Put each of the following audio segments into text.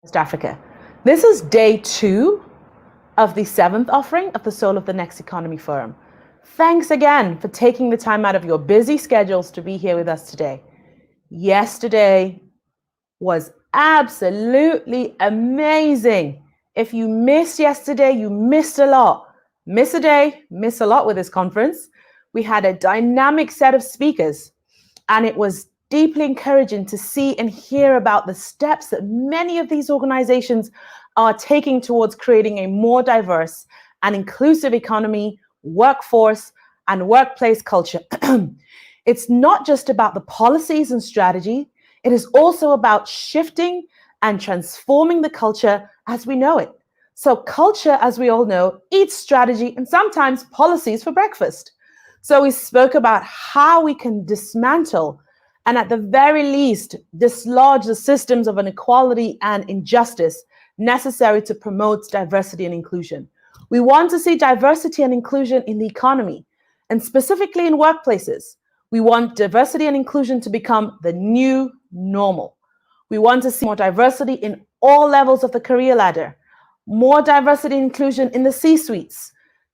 West Africa. This is day 2 of the 7th offering of the Soul of the Next Economy Forum. Thanks again for taking the time out of your busy schedules to be here with us today. Yesterday was absolutely amazing. If you missed yesterday, you missed a lot. Miss a day, miss a lot with this conference. We had a dynamic set of speakers, and it was deeply encouraging to see and hear about the steps that many of these organizations are taking towards creating a more diverse and inclusive economy, workforce, and workplace culture. It's not just about the policies and strategy, it is also about shifting and transforming the culture as we know it. So culture, as we all know, eats strategy and sometimes policies for breakfast. So we spoke about how we can dismantle and at the very least, dislodge the systems of inequality and injustice necessary to promote diversity and inclusion. We want to see diversity and inclusion in the economy, and specifically in workplaces. We want diversity and inclusion to become the new normal. We want to see more diversity in all levels of the career ladder, more diversity and inclusion in the C-suites.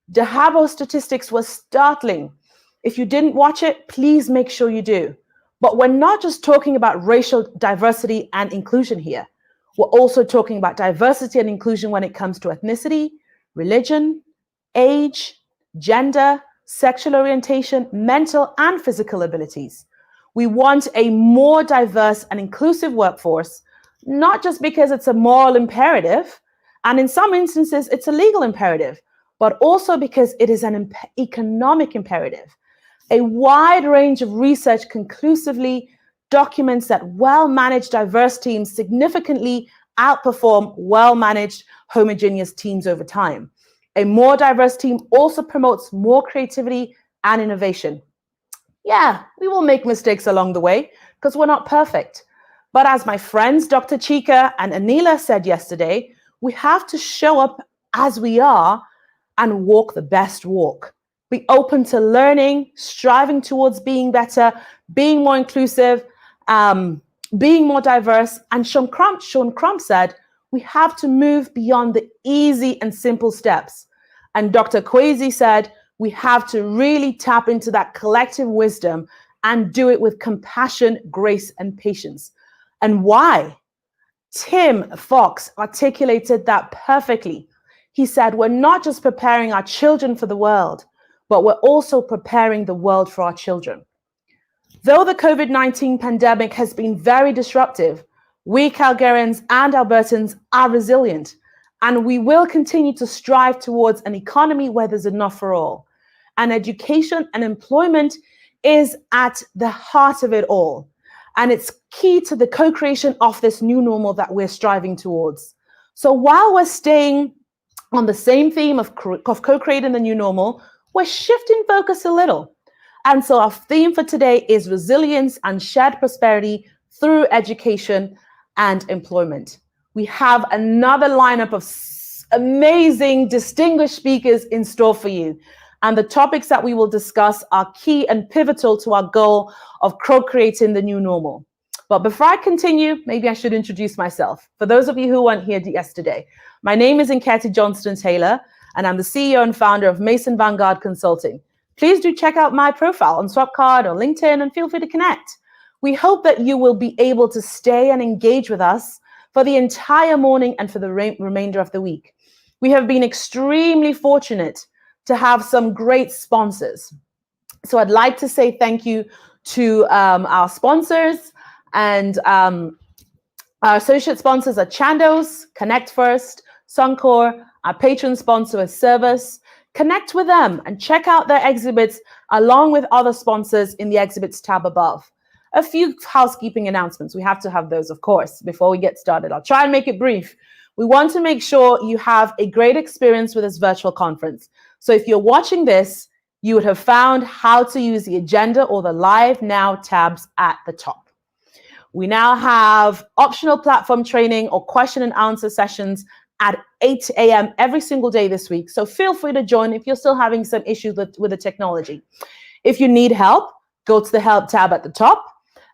Dahabo statistics was startling. If you didn't watch it, please make sure you do. But we're not just talking about racial diversity and inclusion here. We're also talking about diversity and inclusion when it comes to ethnicity, religion, age, gender, sexual orientation, mental and physical abilities. We want a more diverse and inclusive workforce, not just because it's a moral imperative, and in some instances it's a legal imperative, but also because it is an economic imperative. A wide range of research conclusively documents that well-managed diverse teams significantly outperform well-managed homogeneous teams over time. A more diverse team also promotes more creativity and innovation. Yeah, we will make mistakes along the way because we're not perfect. But as my friends Dr. Chika and Anila said yesterday, we have to show up as we are and walk the best walk. Be open to learning, striving towards being better, being more inclusive, being more diverse. And Sean Crump said, we have to move beyond the easy and simple steps. And Dr. Kwesi said, we have to really tap into that collective wisdom and do it with compassion, grace, and patience. And why? Tim Fox articulated that perfectly. He said, we're not just preparing our children for the world, but we're also preparing the world for our children. Though the COVID-19 pandemic has been very disruptive, we Calgarians and Albertans are resilient, and we will continue to strive towards an economy where there's enough for all. And education and employment is at the heart of it all. And it's key to the co-creation of this new normal that we're striving towards. So while we're staying on the same theme of co-creating the new normal, we're shifting focus a little. And so our theme for today is resilience and shared prosperity through education and employment. We have another lineup of amazing, distinguished speakers in store for you. And the topics that we will discuss are key and pivotal to our goal of co-creating the new normal. But before I continue, maybe I should introduce myself. For those of you who weren't here yesterday, my name is Nketi Johnston-Taylor, and I'm the CEO and founder of Mason Vanguard Consulting. Please do check out my profile on Swapcard or LinkedIn and feel free to connect. We hope that you will be able to stay and engage with us for the entire morning and for the remainder of the week. We have been extremely fortunate to have some great sponsors. So I'd like to say thank you to our sponsors, and our associate sponsors are Chandos, Connect First, Suncor. Our patron sponsor is Service. Connect with them and check out their exhibits along with other sponsors in the exhibits tab above. A few housekeeping announcements. We have to have those, of course, before we get started. I'll try and make it brief. We want to make sure you have a great experience with this virtual conference. So if you're watching this, you would have found how to use the agenda or the Live Now tabs at the top. We now have optional platform training or question and answer sessions at 8 a.m. every single day this week. So feel free to join if you're still having some issues with the technology. If you need help, go to the help tab at the top.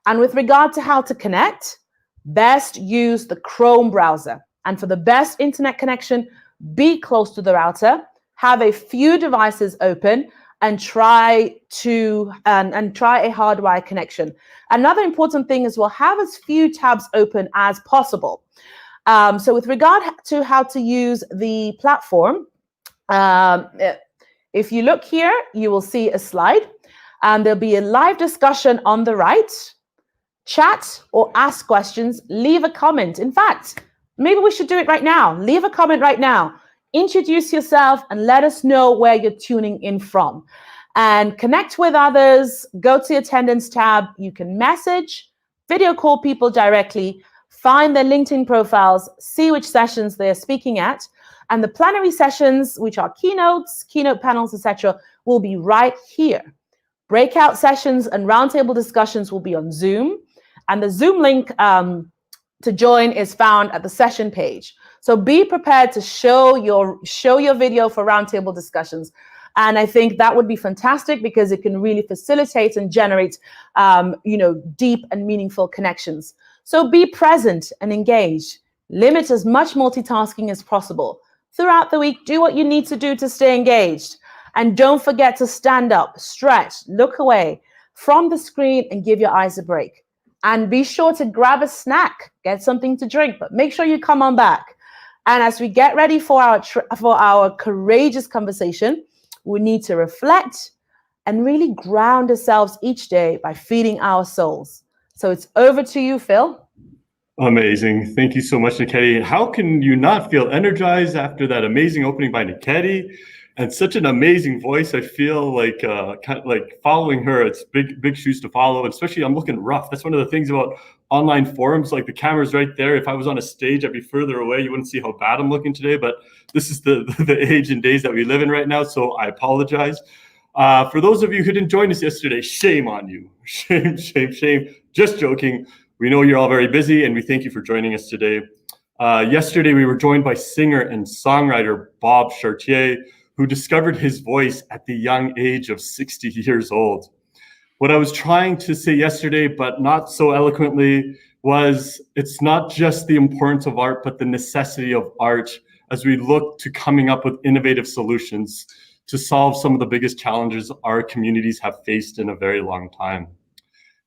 And with regard to how to connect, best use the Chrome browser. And for the best internet connection, be close to the router, have a few devices open, and try a hardwired connection. Another important thing is, well, have as few tabs open as possible. So with regard to how to use the platform, if you look here, you will see a slide, and there'll be a live discussion on the right. Chat or ask questions, leave a comment. In fact, maybe we should do it right now. Leave a comment right now. Introduce yourself and let us know where you're tuning in from. And connect with others. Go to the attendance tab. You can message, video call people directly, find their LinkedIn profiles, see which sessions they're speaking at. And the plenary sessions, which are keynotes, keynote panels, etc., will be right here. Breakout sessions and roundtable discussions will be on Zoom. And the Zoom link to join is found at the session page. So be prepared to show your video for roundtable discussions. And I think that would be fantastic because it can really facilitate and generate, deep and meaningful connections. So be present and engaged. Limit as much multitasking as possible. Throughout the week, do what you need to do to stay engaged. And don't forget to stand up, stretch, look away from the screen and give your eyes a break. And be sure to grab a snack, get something to drink, but make sure you come on back. And as we get ready for our courageous conversation, we need to reflect and really ground ourselves each day by feeding our souls. So it's over to you, Phil. Amazing. Thank you so much, Niketi. How can you not feel energized after that amazing opening by Niketi? And such an amazing voice. I feel like kind of like following her. It's big shoes to follow. And especially, I'm looking rough. That's one of the things about online forums. Like the camera's right there. If I was on a stage, I'd be further away. You wouldn't see how bad I'm looking today. But this is the age and days that we live in right now. So I apologize. For those of you who didn't join us yesterday, shame on you. Shame. Just joking. We know you're all very busy, and we thank you for joining us today. Yesterday, we were joined by singer and songwriter Bob Chartier, who discovered his voice at the young age of 60 years old. What I was trying to say yesterday, but not so eloquently, was it's not just the importance of art, but the necessity of art as we look to coming up with innovative solutions to solve some of the biggest challenges our communities have faced in a very long time.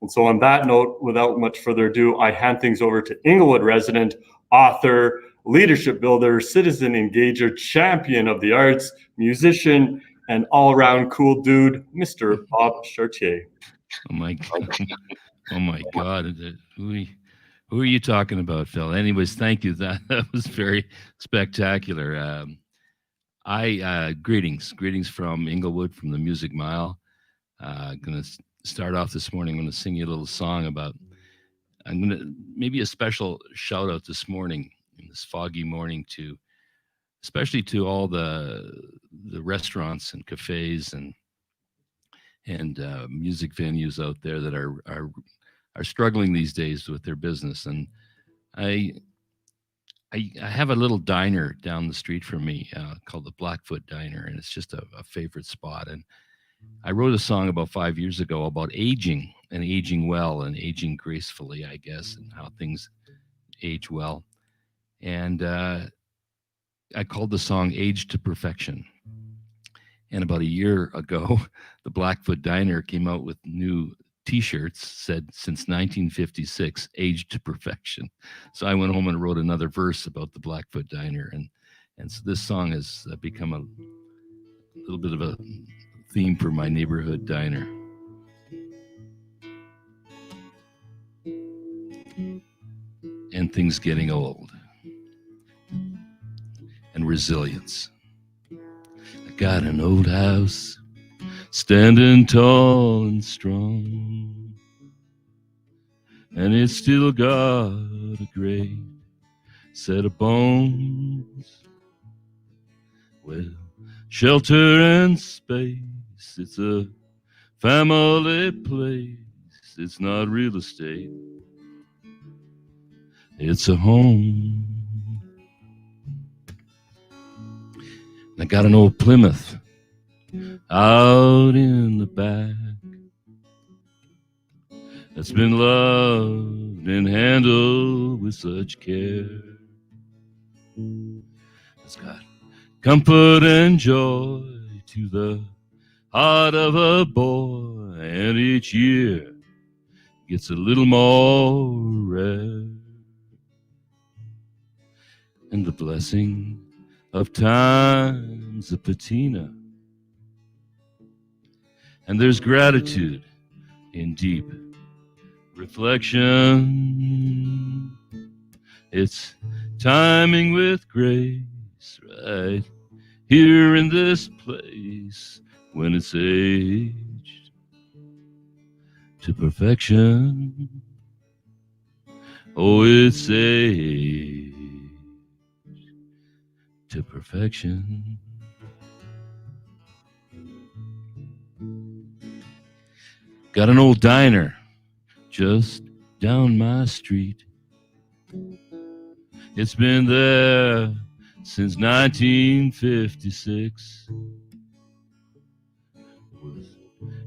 And so on that note, without much further ado, I hand things over to Inglewood resident, author, leadership builder, citizen engager, champion of the arts, musician, and all-around cool dude, Mr. Bob Chartier. Oh my God. Who are you talking about, Phil? Anyways, thank you. That was very spectacular. Greetings from Inglewood, from the Music Mile. Gonna start off this morning. I'm gonna sing you a little song about. I'm gonna maybe a special shout out this morning, in this foggy morning, especially to all the restaurants and cafes and music venues out there that are struggling these days with their business. And I have a little diner down the street from me called the Blackfoot Diner, and it's just a favorite spot. And I wrote a song about 5 years ago about aging and aging well and aging gracefully, I guess, and how things age well. And I called the song Age to Perfection. And about a year ago, the Blackfoot Diner came out with new T-shirts, said since 1956, Age to Perfection. So I went home and wrote another verse about the Blackfoot Diner. And so this song has become a little bit of a theme for my neighborhood diner. And things getting old. And resilience. I got an old house, standing tall and strong, and it's still got a great set of bones. Well, shelter and space, it's a family place. It's not real estate, it's a home. I got an old Plymouth out in the back that's been loved and handled with such care. It's got comfort and joy to the heart of a boy, and each year gets a little more rare. And the blessing of time's a patina, and there's gratitude in deep reflection. It's timing with grace right here in this place when it's aged to perfection. Oh, it's aged to perfection. Got an old diner just down my street. It's been there since 1956, with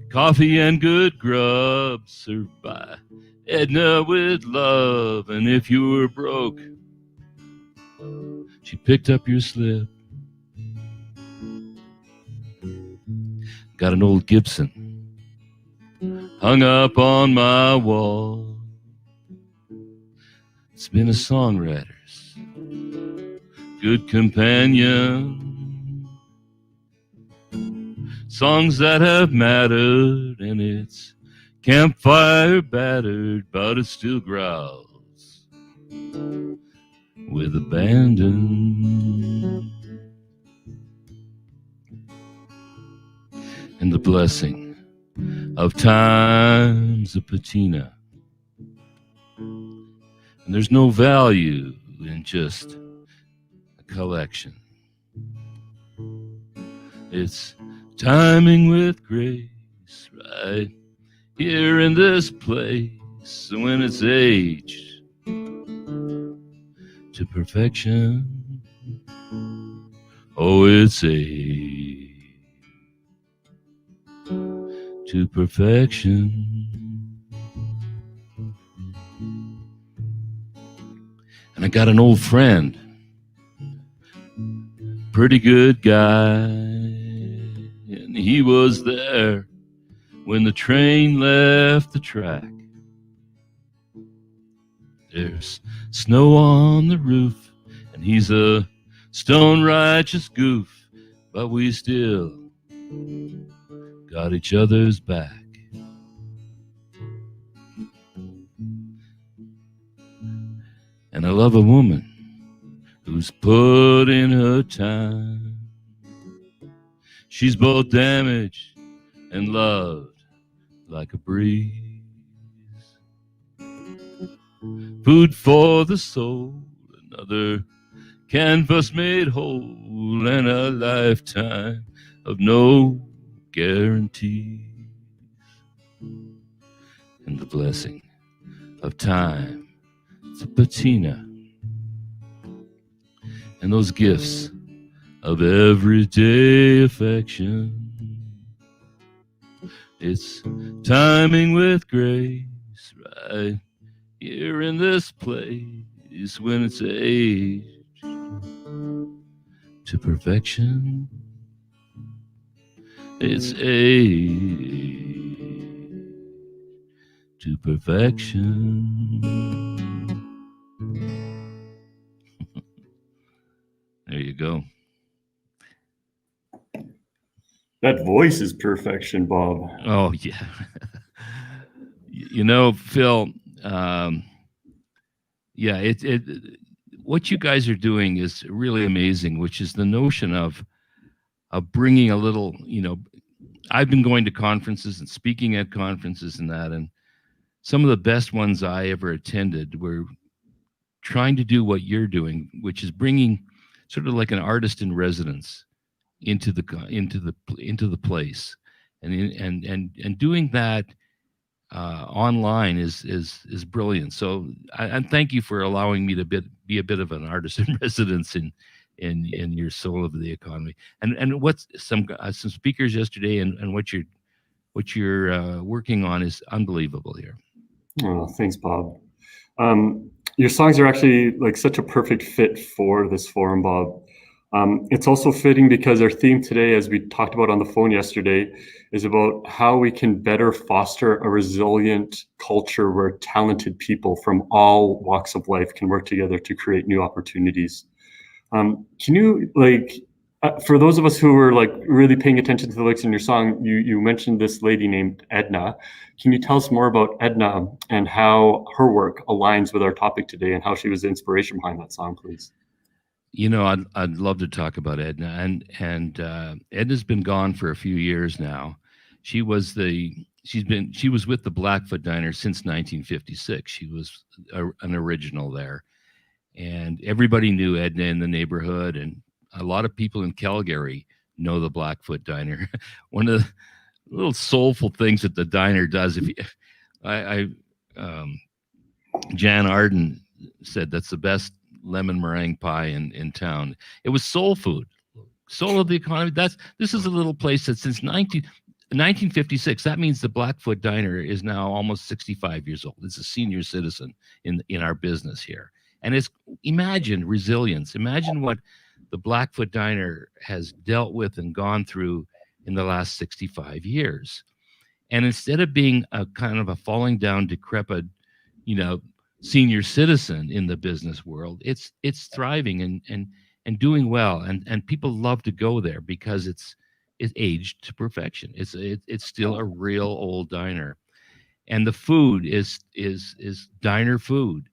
coffee and good grub served by Edna with love. And if you were broke, she picked up your slip. Got an old Gibson hung up on my wall. It's been a songwriter's good companion, songs that have mattered, and it's campfire battered, but it still growls with abandon. And the blessing of time's a patina, and there's no value in just a collection. It's timing with grace right here in this place when it's aged to perfection. Oh, it's aged to perfection. And I got an old friend, pretty good guy, and he was there when the train left the track. There's snow on the roof, and he's a stone righteous goof, but we still got each other's back. And I love a woman who's put in her time. She's both damaged and loved like a breeze. Food for the soul, another canvas made whole, and a lifetime of no guarantees. And the blessing of time, it's a patina, and those gifts of everyday affection. It's timing with grace right here in this place when it's aged to perfection. It's aged to perfection. There you go. That voice is perfection, Bob. Oh, yeah. You know, Phil, yeah, what you guys are doing is really amazing, which is the notion of bringing a little, I've been going to conferences and speaking at conferences and that, and some of the best ones I ever attended were trying to do what you're doing, which is bringing sort of like an artist in residence into the place, and doing that online is brilliant. So I thank you for allowing me to be a bit of an artist in residence in your Soul of the Economy. And what's some speakers yesterday and what you're working on is unbelievable here. Oh, thanks, Bob. your songs are actually like such a perfect fit for this forum, Bob. It's also fitting because our theme today, as we talked about on the phone yesterday, is about how we can better foster a resilient culture where talented people from all walks of life can work together to create new opportunities. Can you, for those of us who were like really paying attention to the lyrics in your song, you mentioned this lady named Edna. Can you tell us more about Edna and how her work aligns with our topic today and how she was the inspiration behind that song, please? You know, I'd love to talk about Edna, and Edna's been gone for a few years now. She was with the Blackfoot Diner since 1956. She was an original there, and everybody knew Edna in the neighborhood, and a lot of people in Calgary know the Blackfoot Diner. One of the little soulful things that the diner does, Jan Arden said that's the best lemon meringue pie in town. It was soul food, soul of the economy. This is a little place that since 1956, that means the Blackfoot Diner is now almost 65 years old. It's a senior citizen in our business here. And imagine resilience. Imagine what the Blackfoot Diner has dealt with and gone through in the last 65 years. And instead of being a kind of a falling down, decrepit, senior citizen in the business world, it's thriving and doing well. And people love to go there because it's aged to perfection. It's still a real old diner. And the food is diner food,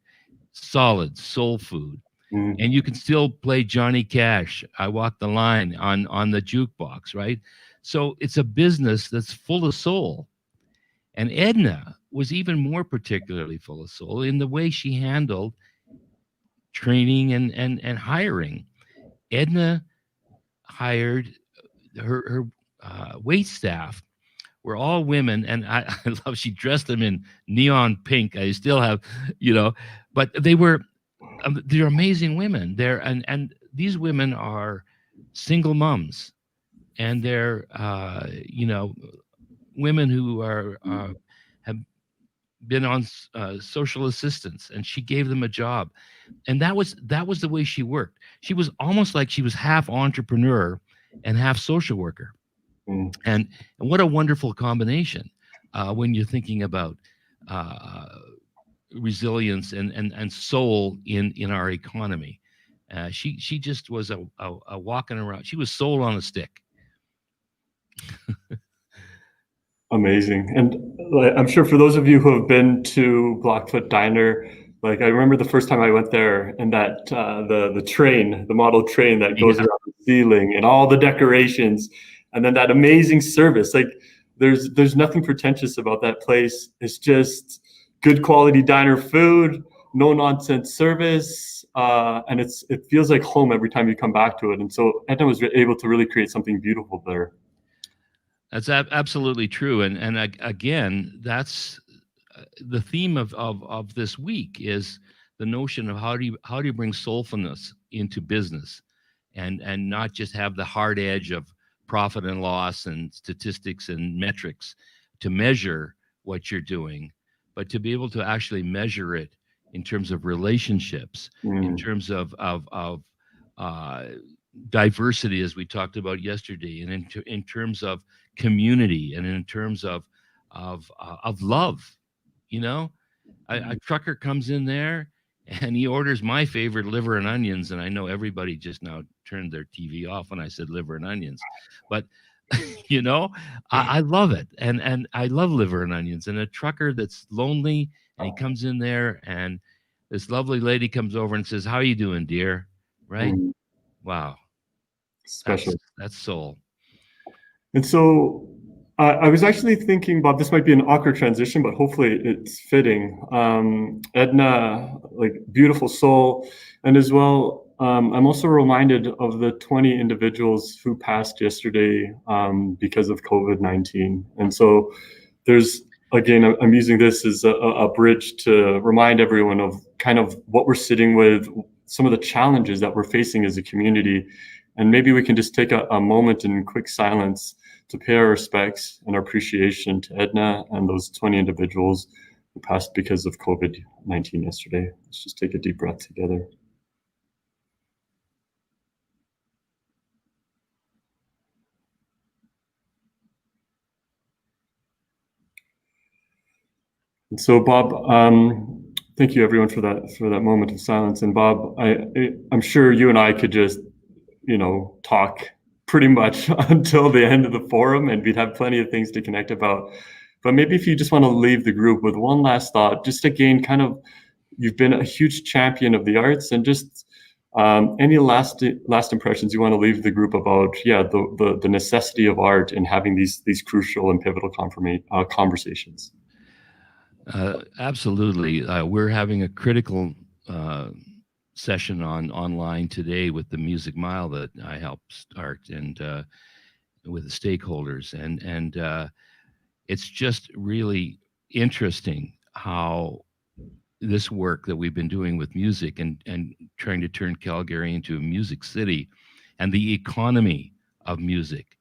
solid soul food. And you can still play Johnny Cash, I Walk the Line on the jukebox, right? So it's a business that's full of soul. And Edna was even more particularly full of soul in the way she handled training and hiring. Edna hired her wait staff were all women, and I love she dressed them in neon pink. I still have, but they're amazing women. And these women are single moms, and they're women who have been on social assistance, and she gave them a job, and that was the way she worked. She was almost like she was half entrepreneur and half social worker. And what a wonderful combination when you're thinking about resilience and soul in our economy. She just was a walking around. She was soul on a stick. Amazing. And I'm sure for those of you who have been to Blackfoot Diner, like I remember the first time I went there, and that the model train that goes around the ceiling and all the decorations, and then that amazing service. Like there's nothing pretentious about that place. It's just good quality diner food, no nonsense service, and it feels like home every time you come back to it. And so Edna was able to really create something beautiful there. That's absolutely true, and again, that's the theme of this week is the notion of how do you bring soulfulness into business, and not just have the hard edge of profit and loss and statistics and metrics to measure what you're doing, but to be able to actually measure it in terms of relationships, in terms of diversity, as we talked about yesterday, and in terms of community, and in terms of love. A trucker comes in there and he orders my favorite liver and onions, and I know everybody just now turned their TV off when I said liver and onions, but I love it, and I love liver and onions. And a trucker that's lonely, and he comes in there, and this lovely lady comes over and says, "How are you doing, dear?" Right? Wow. Special. That's soul. And so I was actually thinking, Bob, this might be an awkward transition, but hopefully it's fitting. Edna, like beautiful soul. And as well, I'm also reminded of the 20 individuals who passed yesterday because of COVID-19. And so there's, again, I'm using this as a bridge to remind everyone of kind of what we're sitting with, some of the challenges that we're facing as a community. And maybe we can just take a moment in quick silence to pay our respects and our appreciation to Edna and those 20 individuals who passed because of COVID-19 yesterday. Let's just take a deep breath together. And so, Bob, thank you everyone for that moment of silence. And Bob, I'm sure you and I could just, talk pretty much until the end of the forum, and we'd have plenty of things to connect about. But maybe if you just want to leave the group with one last thought, just again, kind of, you've been a huge champion of the arts, and just any last impressions you want to leave the group about, the necessity of art in having these crucial and pivotal conversations. Absolutely. We're having a critical session online today with the Music Mile that I helped start, and with the stakeholders, and it's just really interesting how this work that we've been doing with music and trying to turn Calgary into a music city, and the economy of music,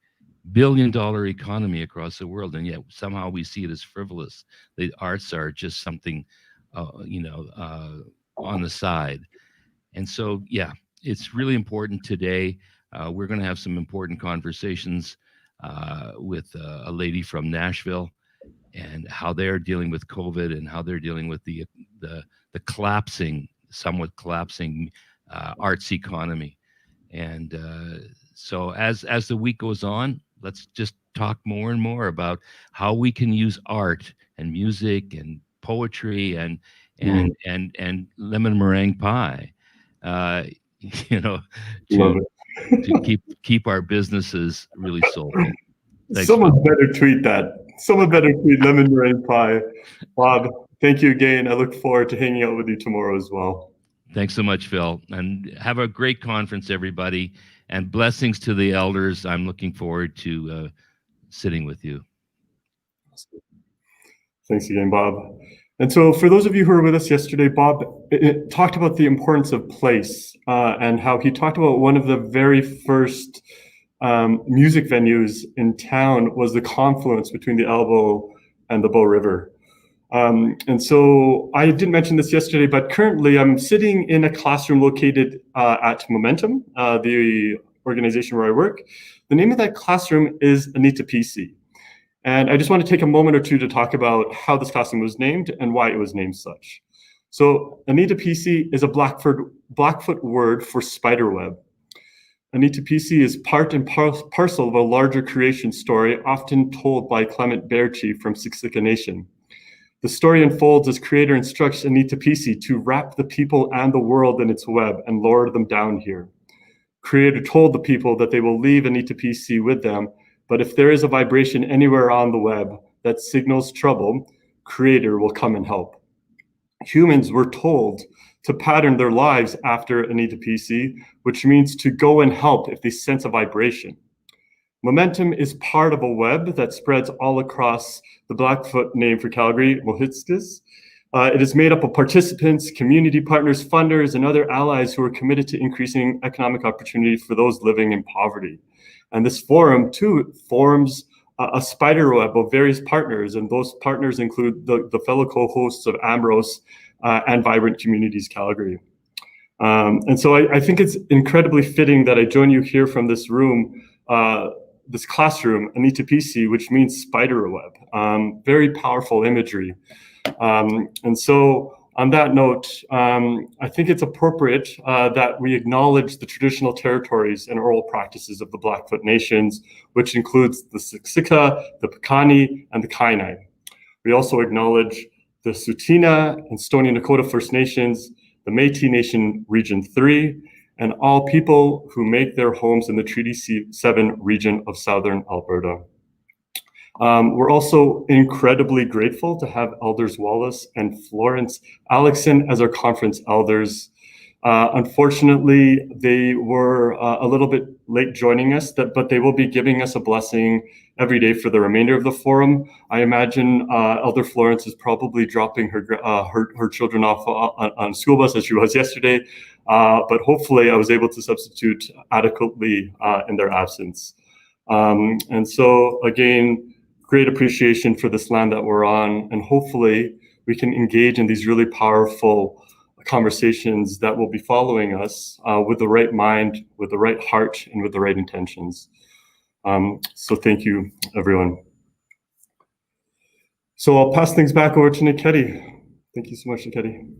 billion-dollar economy across the world, and yet somehow we see it as frivolous. The arts are just something, on the side. And so, it's really important today. We're going to have some important conversations with a lady from Nashville, and how they're dealing with COVID, and how they're dealing with the somewhat collapsing arts economy. And so as the week goes on, let's just talk more and more about how we can use art and music and poetry and lemon meringue pie, to keep our businesses really soulful. Thanks, Someone Bob. better tweet that. Someone better tweet lemon meringue pie. Bob, thank you again. I look forward to hanging out with you tomorrow as well. Thanks so much, Phil. And have a great conference, everybody. And blessings to the elders. I'm looking forward to sitting with you. Thanks again, Bob. And so for those of you who were with us yesterday, Bob talked about the importance of place, and how he talked about one of the very first music venues in town was the confluence between the Elbow and the Bow River. And so I didn't mention this yesterday, but currently I'm sitting in a classroom located at Momentum, the organization where I work. The name of that classroom is Anita PC. And I just want to take a moment or two to talk about how this classroom was named and why it was named such. So Anita PC is a Blackfoot word for spiderweb. Anita PC is part and parcel of a larger creation story, often told by Clement Bearchief from Siksika Nation. The story unfolds as creator instructs Anita PC to wrap the people and the world in its web and lower them down here. Creator told the people that they will leave Anita PC with them, but if there is a vibration anywhere on the web that signals trouble, Creator will come and help. Humans were told to pattern their lives after Anita PC, which means to go and help if they sense a vibration. Momentum is part of a web that spreads all across the Blackfoot name for Calgary, Mohitskis. It is made up of participants, community partners, funders, and other allies who are committed to increasing economic opportunity for those living in poverty. And this forum, too, forms a spider web of various partners, and those partners include the fellow co-hosts of Ambrose and Vibrant Communities Calgary. And so I think it's incredibly fitting that I join you here from this room, this classroom, Anita PC, which means spider web. Very powerful imagery. And so on that note, I think it's appropriate that we acknowledge the traditional territories and oral practices of the Blackfoot Nations, which includes the Siksika, the Piikani, and the Kainai. We also acknowledge the Tsuut'ina and Stoney Nakoda First Nations, the Métis Nation Region 3, and all people who make their homes in the Treaty 7 region of Southern Alberta. We're also incredibly grateful to have Elders Wallace and Florence Alexson as our conference elders. Unfortunately, they were a little bit late joining us, but they will be giving us a blessing every day for the remainder of the forum. I imagine Elder Florence is probably dropping her children off on school bus as she was yesterday, but hopefully I was able to substitute adequately in their absence. And so again, great appreciation for this land that we're on, and hopefully we can engage in these really powerful conversations that will be following us with the right mind, with the right heart, and with the right intentions. So thank you, everyone. So I'll pass things back over to Niketi. Thank you so much, Niketi.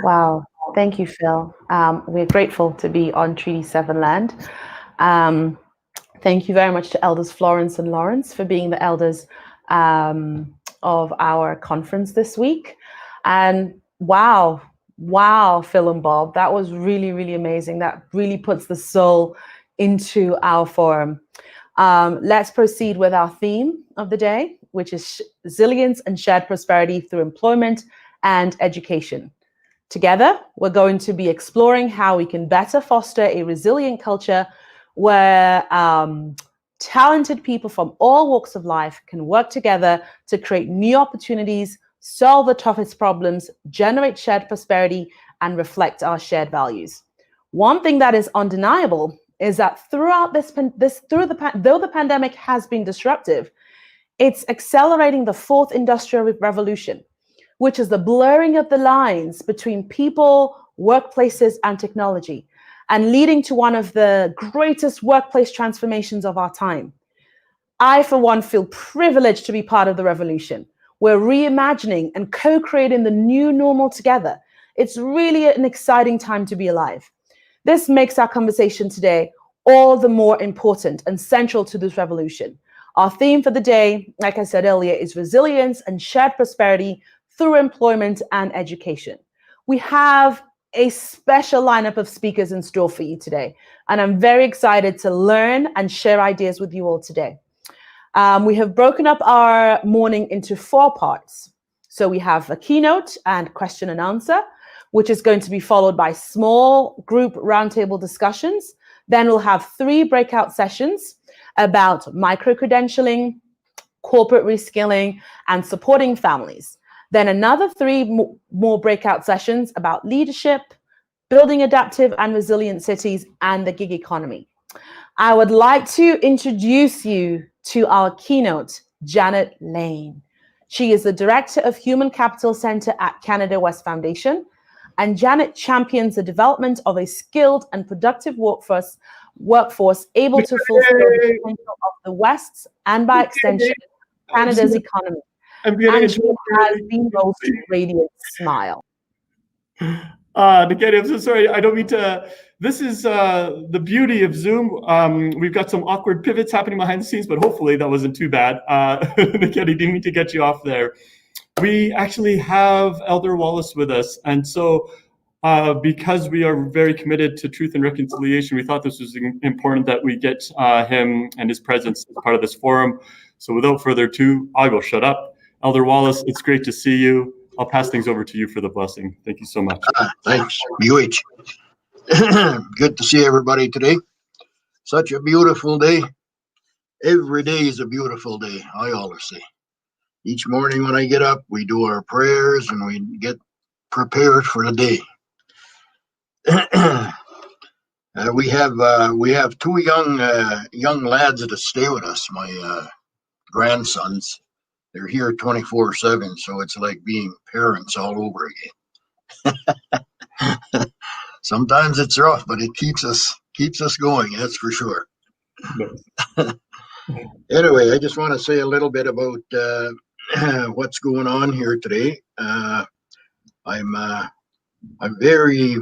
Wow. Thank you, Phil. We're grateful to be on Treaty 7 land. Thank you very much to Elders Florence and Lawrence for being the elders of our conference this week. And wow, Phil and Bob, that was really, really amazing. That really puts the soul into our forum. Let's proceed with our theme of the day, which is resilience and shared prosperity through employment and education. Together, we're going to be exploring how we can better foster a resilient culture where talented people from all walks of life can work together to create new opportunities, solve the toughest problems, generate shared prosperity, and reflect our shared values. One thing that is undeniable is that throughout though the pandemic has been disruptive, it's accelerating the fourth industrial revolution, which is the blurring of the lines between people, workplaces, and technology, and leading to one of the greatest workplace transformations of our time. I, for one, feel privileged to be part of the revolution. We're reimagining and co-creating the new normal together. It's really an exciting time to be alive. This makes our conversation today all the more important and central to this revolution. Our theme for the day, like I said earlier, is resilience and shared prosperity through employment and education. We have a special lineup of speakers in store for you today, and I'm very excited to learn and share ideas with you all today. We have broken up our morning into 4 parts. So we have a keynote and question and answer, which is going to be followed by small group roundtable discussions. Then we'll have 3 breakout sessions about micro-credentialing, corporate reskilling, and supporting families. Then another 3 more breakout sessions about leadership, building adaptive and resilient cities, and the gig economy. I would like to introduce you to our keynote, Janet Lane. She is the Director of Human Capital Center at Canada West Foundation, and Janet champions the development of a skilled and productive workforce able to fulfill the potential of the West's, and by extension, Canada's economy. And she has the most radiant smile. Niketi, I'm so sorry. I don't mean to. This is the beauty of Zoom. We've got some awkward pivots happening behind the scenes, but hopefully that wasn't too bad. Niketi, didn't mean to get you off there. We actually have Elder Wallace with us. And so because we are very committed to truth and reconciliation, we thought this was important that we get him and his presence as part of this forum. So without further ado, I will shut up. Elder Wallace, it's great to see you. I'll pass things over to you for the blessing. Thank you so much. Thanks, UH. Good to see everybody today. Such a beautiful day. Every day is a beautiful day, I always say. Each morning when I get up, we do our prayers and we get prepared for the day. We have 2 young lads that stay with us, my grandsons. They're here 24/7, so it's like being parents all over again. Sometimes it's rough, but it keeps us going, that's for sure. Anyway, I just want to say a little bit about what's going on here today. I'm very,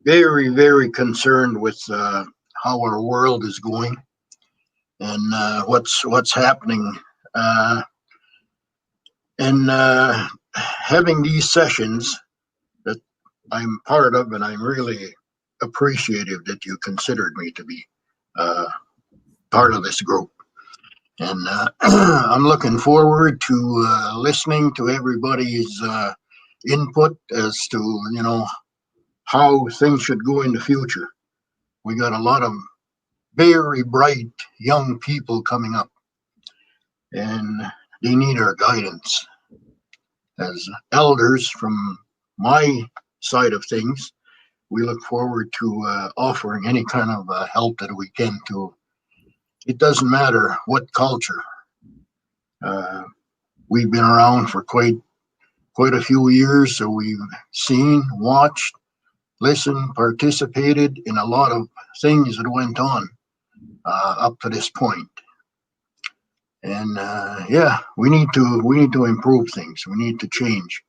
very, very concerned with how our world is going and what's happening. And having these sessions that I'm part of, and I'm really appreciative that you considered me to be part of this group. And I'm looking forward to listening to everybody's input as to, how things should go in the future. We got a lot of very bright young people coming up, and they need our guidance. As elders from my side of things, we look forward to offering any kind of help that we can to. It doesn't matter what culture. We've been around for quite a few years, so we've seen, watched, listened, participated in a lot of things that went on up to this point. And yeah, we need to improve things. We need to change.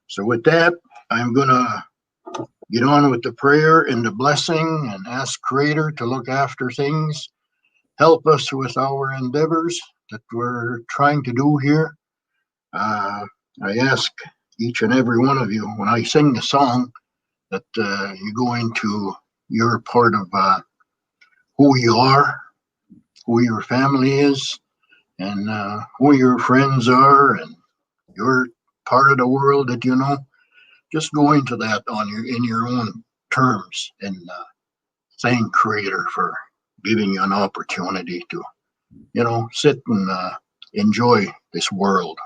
So with that, I'm gonna get on with the prayer and the blessing and ask Creator to look after things, help us with our endeavors that we're trying to do here. I ask each and every one of you, when I sing the song, that you go into your part of who you are, who your family is, and who your friends are, and your part of the world that you know. Just go into that in your own terms and thank Creator for giving you an opportunity to, sit and enjoy this world.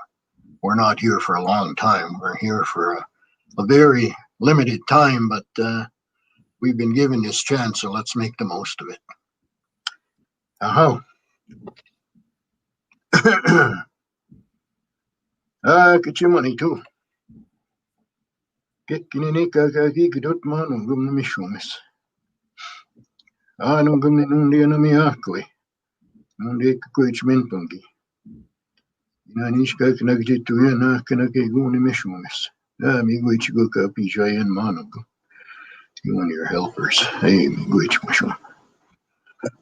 We're not here for a long time. We're here for a very limited time, but we've been given this chance, so let's make the most of it. Kachimani too. Kikinika kikidot manum gum mishumis. Anum gum nundi anamiakwe. Nundi kuichmentungi. Nanishka connected to Yana Kanake Guni Mishumis. Miguichiguka Pijay and Monaco. You and your helpers. Hey, Miguich Mishum.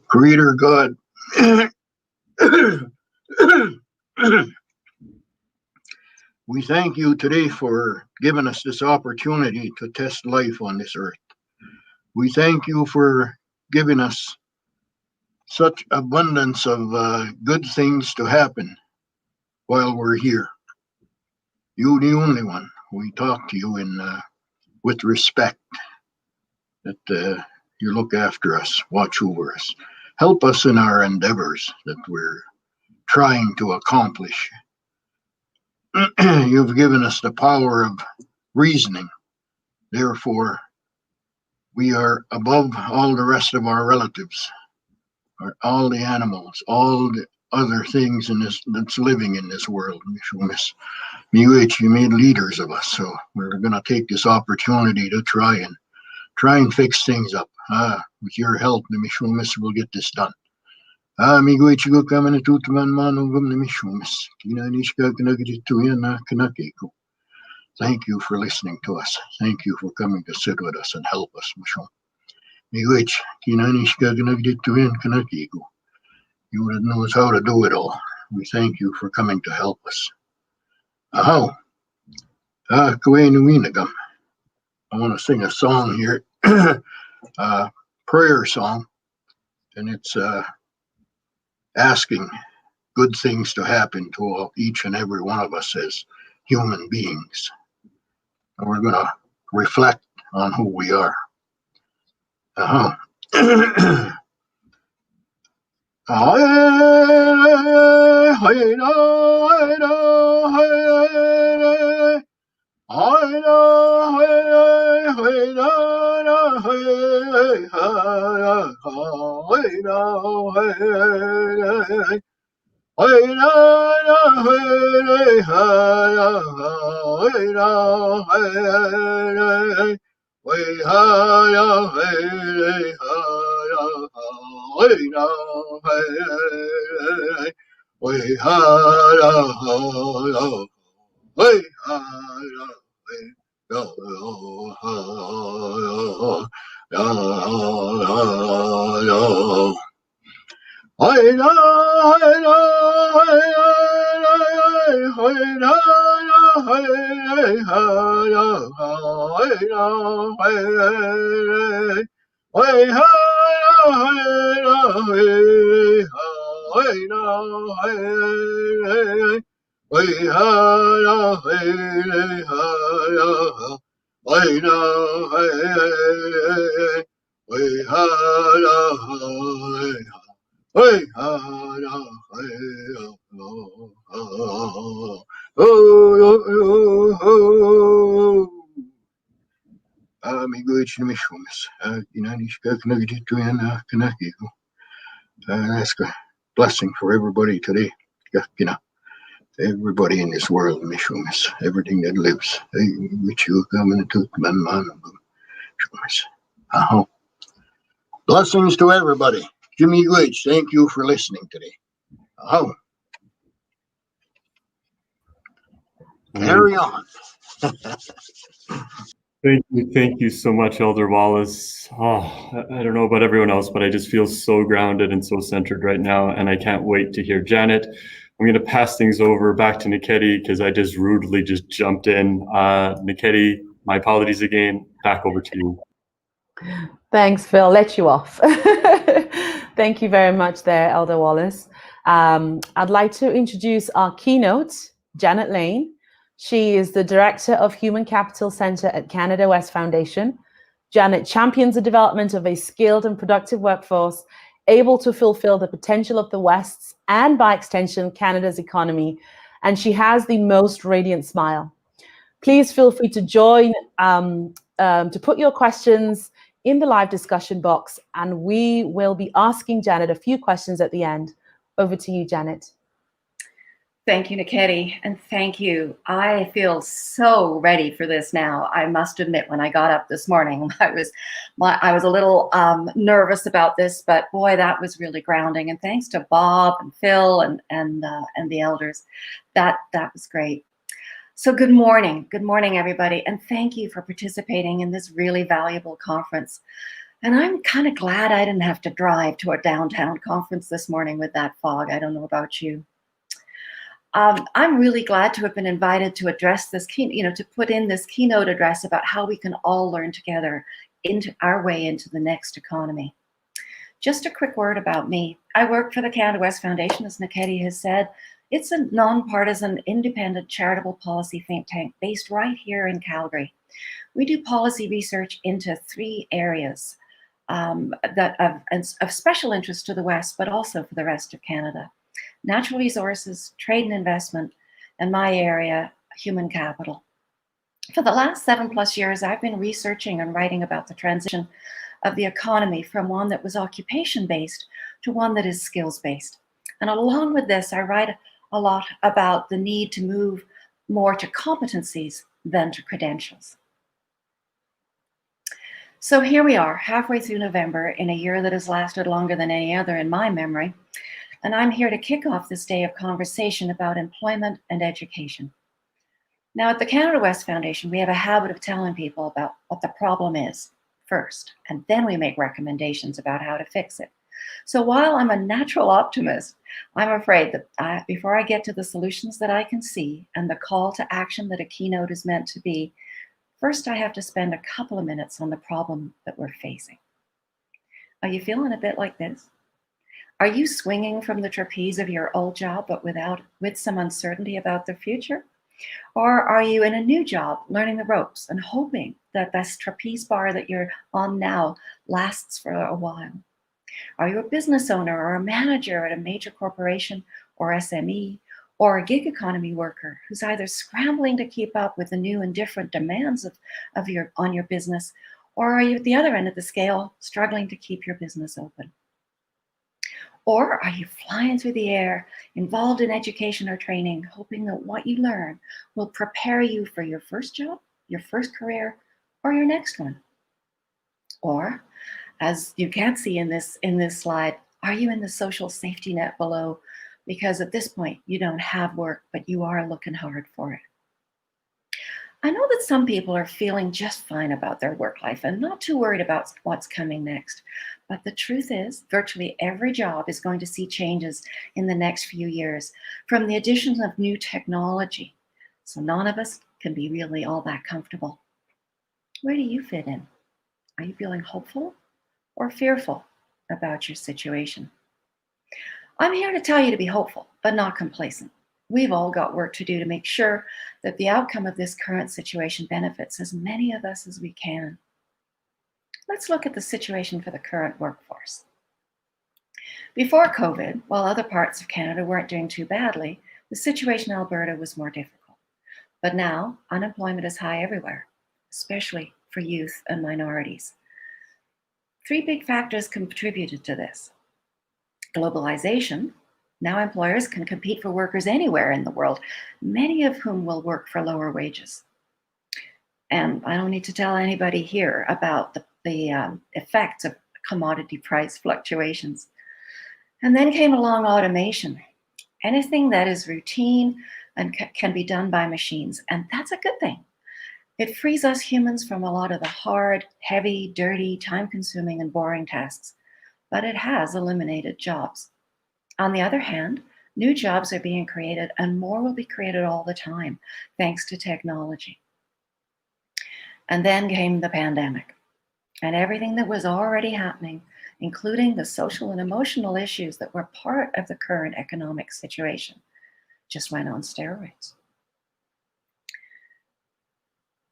Creator God. We thank you today for giving us this opportunity to test life on this earth. We thank you for giving us such abundance of good things to happen while we're here. You, the only one. We talk to you with respect, that you look after us, watch over us. Help us in our endeavors that we're trying to accomplish. You've given us the power of reasoning. Therefore, we are above all the rest of our relatives, or all the animals, all the other things that's living in this world. You made leaders of us, so we're going to take this opportunity to try and fix things up. With your help, the Mishumis will get this done. Thank you for listening to us. Thank you for coming to sit with us and help us. You would knows how to do it all. We thank you for coming to help us. I want to sing a song here, prayer song, and it's asking good things to happen to each and every one of us as human beings. And we're going to reflect on who we are. Miigwech Nimishumis, Inanishka Kanagituyan Kanaki. Ask a blessing for everybody today. Everybody in this world, Mishumis, everything that lives. Which you come into man. Blessings to everybody. Jimmy Gooch, thank you for listening today. Carry on. Thank you so much, Elder Wallace. I don't know about everyone else, but I just feel so grounded and so centered right now, and I can't wait to hear Janet. I'm going to pass things over back to Niketi because I just rudely jumped in. Niketi, my apologies again. Back over to you. Thanks, Phil. Let you off. Thank you very much there, Elder Wallace. I'd like to introduce our keynote, Janet Lane. She is the Director of Human Capital Center at Canada West Foundation. Janet champions the development of a skilled and productive workforce able to fulfill the potential of the West's and, by extension, Canada's economy. And she has the most radiant smile. Please feel free to join, to put your questions in the live discussion box, and we will be asking Janet a few questions at the end. Over to you, Janet. Thank you, Niketi, and thank you. I feel so ready for this now. I must admit, when I got up this morning, I was a little nervous about this, but boy, that was really grounding. And thanks to Bob and Phil and the elders, that was great. So good morning, everybody, and thank you for participating in this really valuable conference. And I'm kind of glad I didn't have to drive to a downtown conference this morning with that fog. I don't know about you. I'm really glad to have been invited to address this, to put in this keynote address about how we can all learn together into our way into the next economy. Just a quick word about me. I work for the Canada West Foundation, as Niketi has said. It's a nonpartisan, independent, charitable policy think tank based right here in Calgary. We do policy research into 3 areas that of special interest to the West, but also for the rest of Canada. Natural resources, trade and investment, and my area, human capital. For the last 7+ years, I've been researching and writing about the transition of the economy from one that was occupation-based to one that is skills-based. And along with this, I write a lot about the need to move more to competencies than to credentials. So here we are, halfway through November, in a year that has lasted longer than any other in my memory. And I'm here to kick off this day of conversation about employment and education. Now, at the Canada West Foundation, we have a habit of telling people about what the problem is first, and then we make recommendations about how to fix it. So while I'm a natural optimist, I'm afraid that before I get to the solutions that I can see and the call to action that a keynote is meant to be, first I have to spend a couple of minutes on the problem that we're facing. Are you feeling a bit like this? Are you swinging from the trapeze of your old job, but with some uncertainty about the future? Or are you in a new job, learning the ropes and hoping that this trapeze bar that you're on now lasts for a while? Are you a business owner or a manager at a major corporation or SME, or a gig economy worker who's either scrambling to keep up with the new and different demands on your business, or are you at the other end of the scale, struggling to keep your business open? Or are you flying through the air, involved in education or training, hoping that what you learn will prepare you for your first job, your first career, or your next one? Or, as you can't see in this slide, are you in the social safety net below? Because at this point, you don't have work, but you are looking hard for it. I know that some people are feeling just fine about their work life and not too worried about what's coming next. But the truth is, virtually every job is going to see changes in the next few years from the addition of new technology. So none of us can be really all that comfortable. Where do you fit in? Are you feeling hopeful or fearful about your situation? I'm here to tell you to be hopeful, but not complacent. We've all got work to do to make sure that the outcome of this current situation benefits as many of us as we can. Let's look at the situation for the current workforce. Before COVID, while other parts of Canada weren't doing too badly, the situation in Alberta was more difficult. But now, unemployment is high everywhere, especially for youth and minorities. Three big factors contributed to this. Globalization. Now employers can compete for workers anywhere in the world, many of whom will work for lower wages. And I don't need to tell anybody here about the effects of commodity price fluctuations. And then came along automation. Anything that is routine and can be done by machines. And that's a good thing. It frees us humans from a lot of the hard, heavy, dirty, time-consuming, and boring tasks. But it has eliminated jobs. On the other hand, new jobs are being created and more will be created all the time, thanks to technology. And then came the pandemic and everything that was already happening, including the social and emotional issues that were part of the current economic situation, just went on steroids.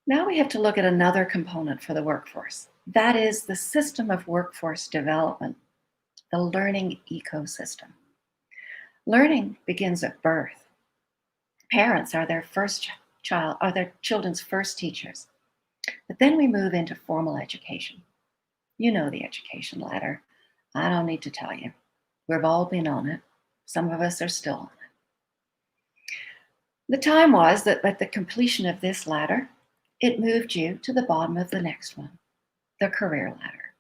Now we have to look at another component for the workforce. That is the system of workforce development, the learning ecosystem. Learning begins at birth. Parents are their children's first teachers. But then we move into formal education. You know the education ladder. I don't need to tell you. We've all been on it. Some of us are still on it. The time was that at the completion of this ladder, it moved you to the bottom of the next one, the career ladder.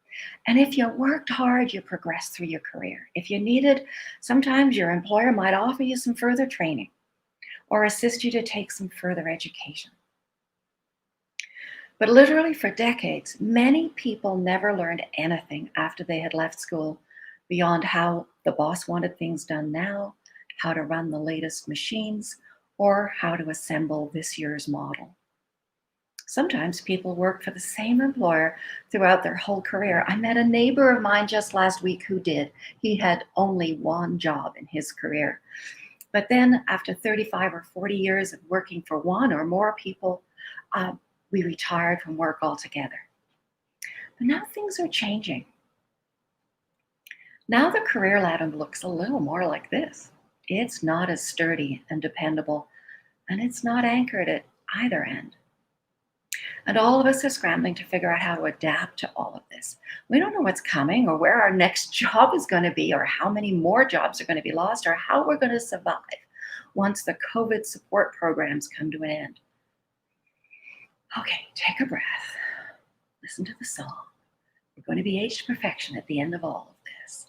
And if you worked hard, you progressed through your career. If you needed, sometimes your employer might offer you some further training or assist you to take some further education. But literally for decades, many people never learned anything after they had left school beyond how the boss wanted things done now, how to run the latest machines, or how to assemble this year's model. Sometimes people work for the same employer throughout their whole career. I met a neighbor of mine just last week who did. He had only one job in his career. But then after 35 or 40 years of working for one or more people, we retired from work altogether. But now things are changing. Now the career ladder looks a little more like this. It's not as sturdy and dependable, and it's not anchored at either end. And all of us are scrambling to figure out how to adapt to all of this. We don't know what's coming or where our next job is going to be or how many more jobs are going to be lost or how we're going to survive once the COVID support programs come to an end. Okay, take a breath. Listen to the song. We're going to be aged to perfection at the end of all of this.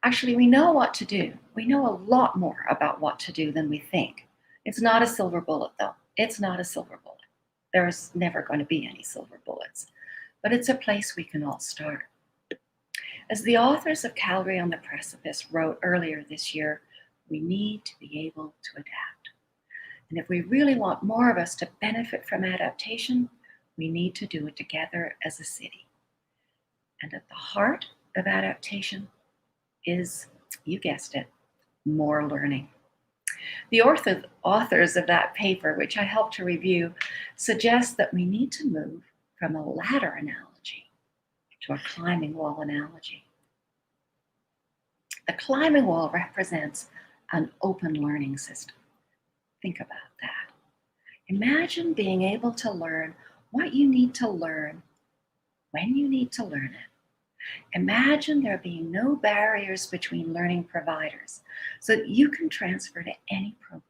Actually, we know what to do. We know a lot more about what to do than we think. It's not a silver bullet, though. It's not a silver bullet. There's never going to be any silver bullets, but it's a place we can all start. As the authors of Calgary on the Precipice wrote earlier this year, we need to be able to adapt. And if we really want more of us to benefit from adaptation, we need to do it together as a city. And at the heart of adaptation is, you guessed it, more learning. The authors of that paper, which I helped to review, suggest that we need to move from a ladder analogy to a climbing wall analogy. The climbing wall represents an open learning system. Think about that. Imagine being able to learn what you need to learn when you need to learn it. Imagine there being no barriers between learning providers so that you can transfer to any program,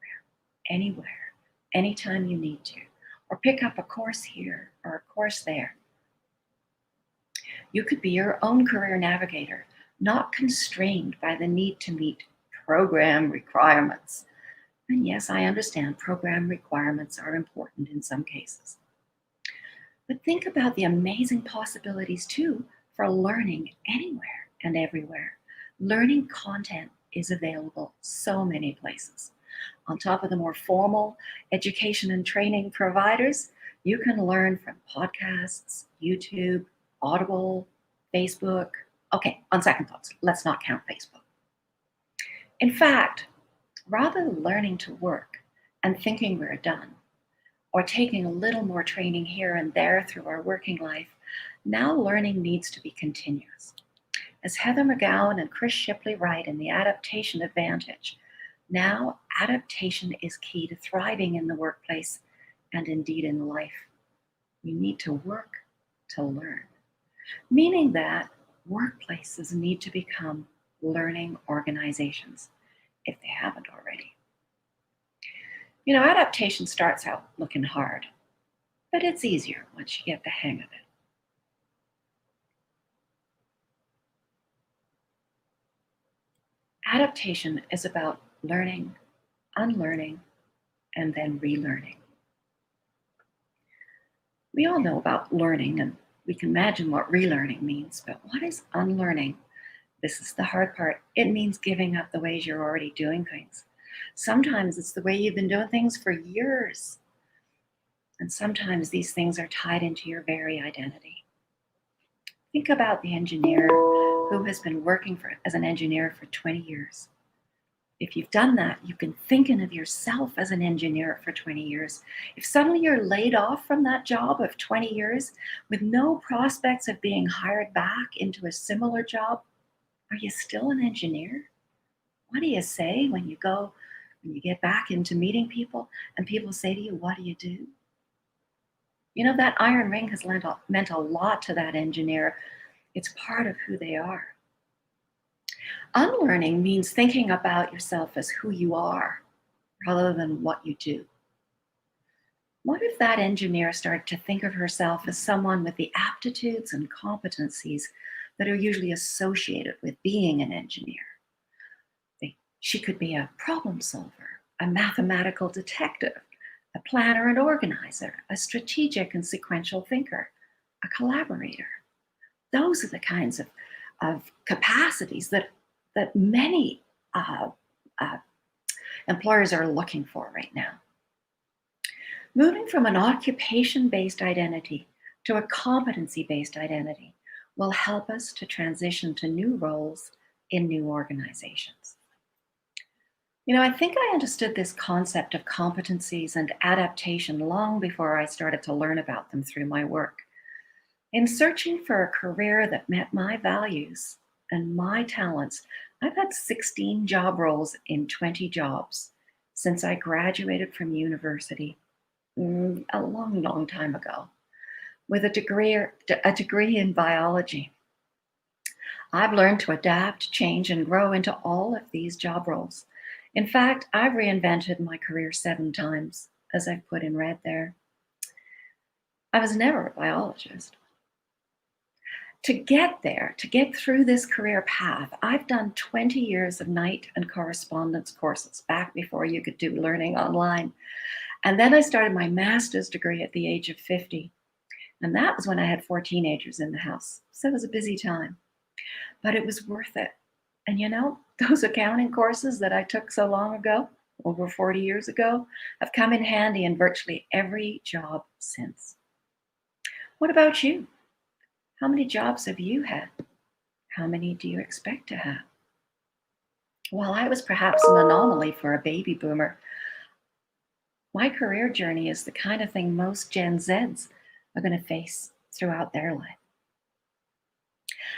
anywhere, anytime you need to, or pick up a course here or a course there. You could be your own career navigator, not constrained by the need to meet program requirements. And yes, I understand program requirements are important in some cases. But think about the amazing possibilities too for learning anywhere and everywhere. Learning content is available so many places. On top of the more formal education and training providers, you can learn from podcasts, YouTube, Audible, Facebook. Okay, on second thoughts, let's not count Facebook. In fact, rather than learning to work and thinking we're done, or taking a little more training here and there through our working life, now learning needs to be continuous. As Heather McGowan and Chris Shipley write in The Adaptation Advantage, now adaptation is key to thriving in the workplace and indeed in life. We need to work to learn, meaning that workplaces need to become learning organizations if they haven't already. You know, adaptation starts out looking hard, but it's easier once you get the hang of it. Adaptation is about learning, unlearning, and then relearning. We all know about learning, and we can imagine what relearning means, but what is unlearning? This is the hard part. It means giving up the ways you're already doing things. Sometimes it's the way you've been doing things for years. And sometimes these things are tied into your very identity. Think about the engineer who has been working as an engineer for 20 years. If you've done that, you've been thinking of yourself as an engineer for 20 years. If suddenly you're laid off from that job of 20 years with no prospects of being hired back into a similar job, are you still an engineer? What do you say when you get back into meeting people and people say to you, what do you do? You know, that iron ring has meant a lot to that engineer. It's part of who they are. Unlearning means thinking about yourself as who you are rather than what you do. What if that engineer started to think of herself as someone with the aptitudes and competencies that are usually associated with being an engineer? She could be a problem solver, a mathematical detective, a planner and organizer, a strategic and sequential thinker, a collaborator. Those are the kinds of capacities that many employers are looking for right now. Moving from an occupation-based identity to a competency-based identity will help us to transition to new roles in new organizations. You know, I think I understood this concept of competencies and adaptation long before I started to learn about them through my work. In searching for a career that met my values and my talents, I've had 16 job roles in 20 jobs since I graduated from university a long, long time ago with a degree in biology. I've learned to adapt, change, and grow into all of these job roles. In fact, I've reinvented my career 7 times, as I've put in red there. I was never a biologist. To get there, to get through this career path, I've done 20 years of night and correspondence courses back before you could do learning online. And then I started my master's degree at the age of 50. And that was when I had 4 teenagers in the house. So it was a busy time, but it was worth it. And you know, those accounting courses that I took so long ago, over 40 years ago, have come in handy in virtually every job since. What about you? How many jobs have you had? How many do you expect to have? While I was perhaps an anomaly for a baby boomer, my career journey is the kind of thing most Gen Zs are going to face throughout their life.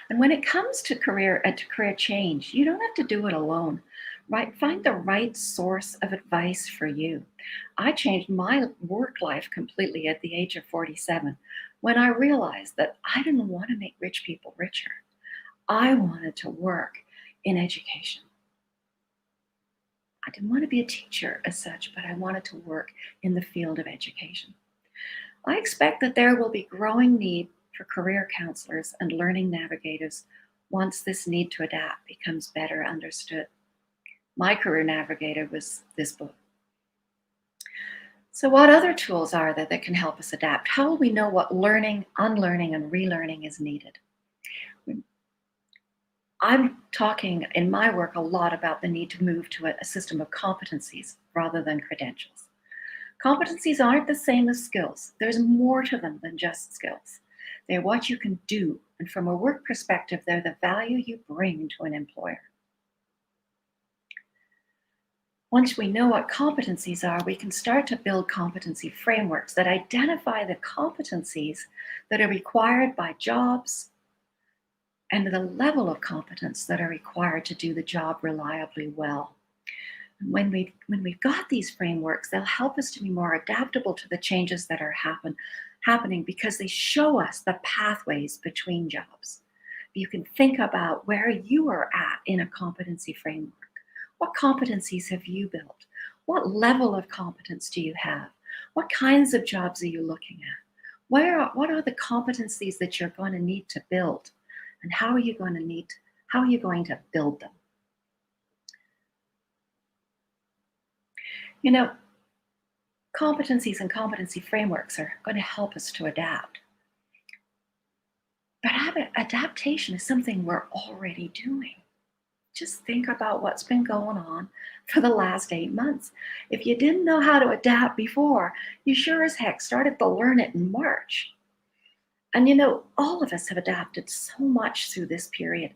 And when it comes to career change, you don't have to do it alone, right? Find the right source of advice for you. I changed my work life completely at the age of 47 when I realized that I didn't want to make rich people richer. I wanted to work in education. I didn't want to be a teacher as such, but I wanted to work in the field of education. I expect that there will be growing need for career counselors and learning navigators once this need to adapt becomes better understood. My career navigator was this book. So what other tools are there that can help us adapt? How will we know what learning, unlearning, and relearning is needed? I'm talking in my work a lot about the need to move to a system of competencies rather than credentials. Competencies aren't the same as skills. There's more to them than just skills. They're what you can do, and from a work perspective, they're the value you bring to an employer. Once we know what competencies are, we can start to build competency frameworks that identify the competencies that are required by jobs and the level of competence that are required to do the job reliably well. And when we've got these frameworks, they'll help us to be more adaptable to the changes that are happening because they show us the pathways between jobs. You can think about where you are at in a competency framework. What competencies have you built? What level of competence do you have? What kinds of jobs are you looking at? What are the competencies that you're going to need to build? And how are you going to build them? You know, competencies and competency frameworks are going to help us to adapt. But adaptation is something we're already doing. Just think about what's been going on for the last 8 months. If you didn't know how to adapt before, you sure as heck started to learn it in March. And you know, all of us have adapted so much through this period.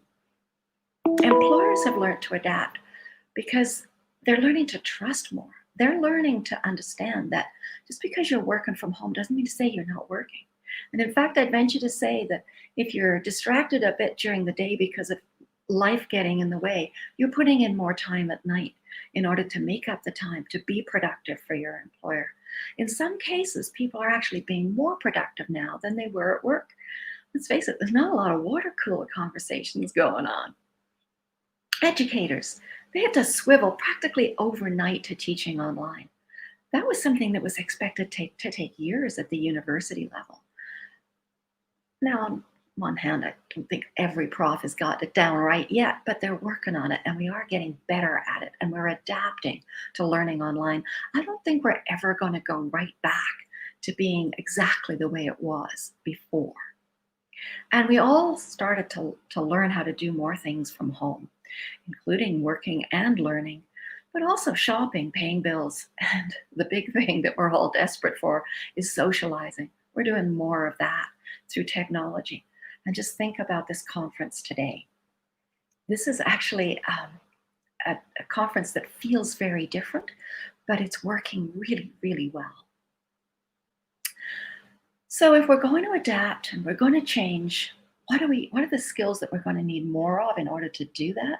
Employers have learned to adapt because they're learning to trust more. They're learning to understand that just because you're working from home doesn't mean to say you're not working. And in fact, I'd venture to say that if you're distracted a bit during the day because of life getting in the way, you're putting in more time at night in order to make up the time to be productive for your employer. In some cases, people are actually being more productive now than they were at work. Let's face it, there's not a lot of water cooler conversations going on. Educators, they had to swivel practically overnight to teaching online. That was something that was expected to take years at the university level. Now, on one hand, I don't think every prof has got it down right yet, but they're working on it and we are getting better at it and we're adapting to learning online. I don't think we're ever going to go right back to being exactly the way it was before. And we all started to learn how to do more things from home, including working and learning, but also shopping, paying bills. And the big thing that we're all desperate for is socializing. We're doing more of that through technology. And just think about this conference today. This is actually a conference that feels very different, but it's working really, really well. So if we're going to adapt and we're going to change, what are the skills that we're going to need more of in order to do that?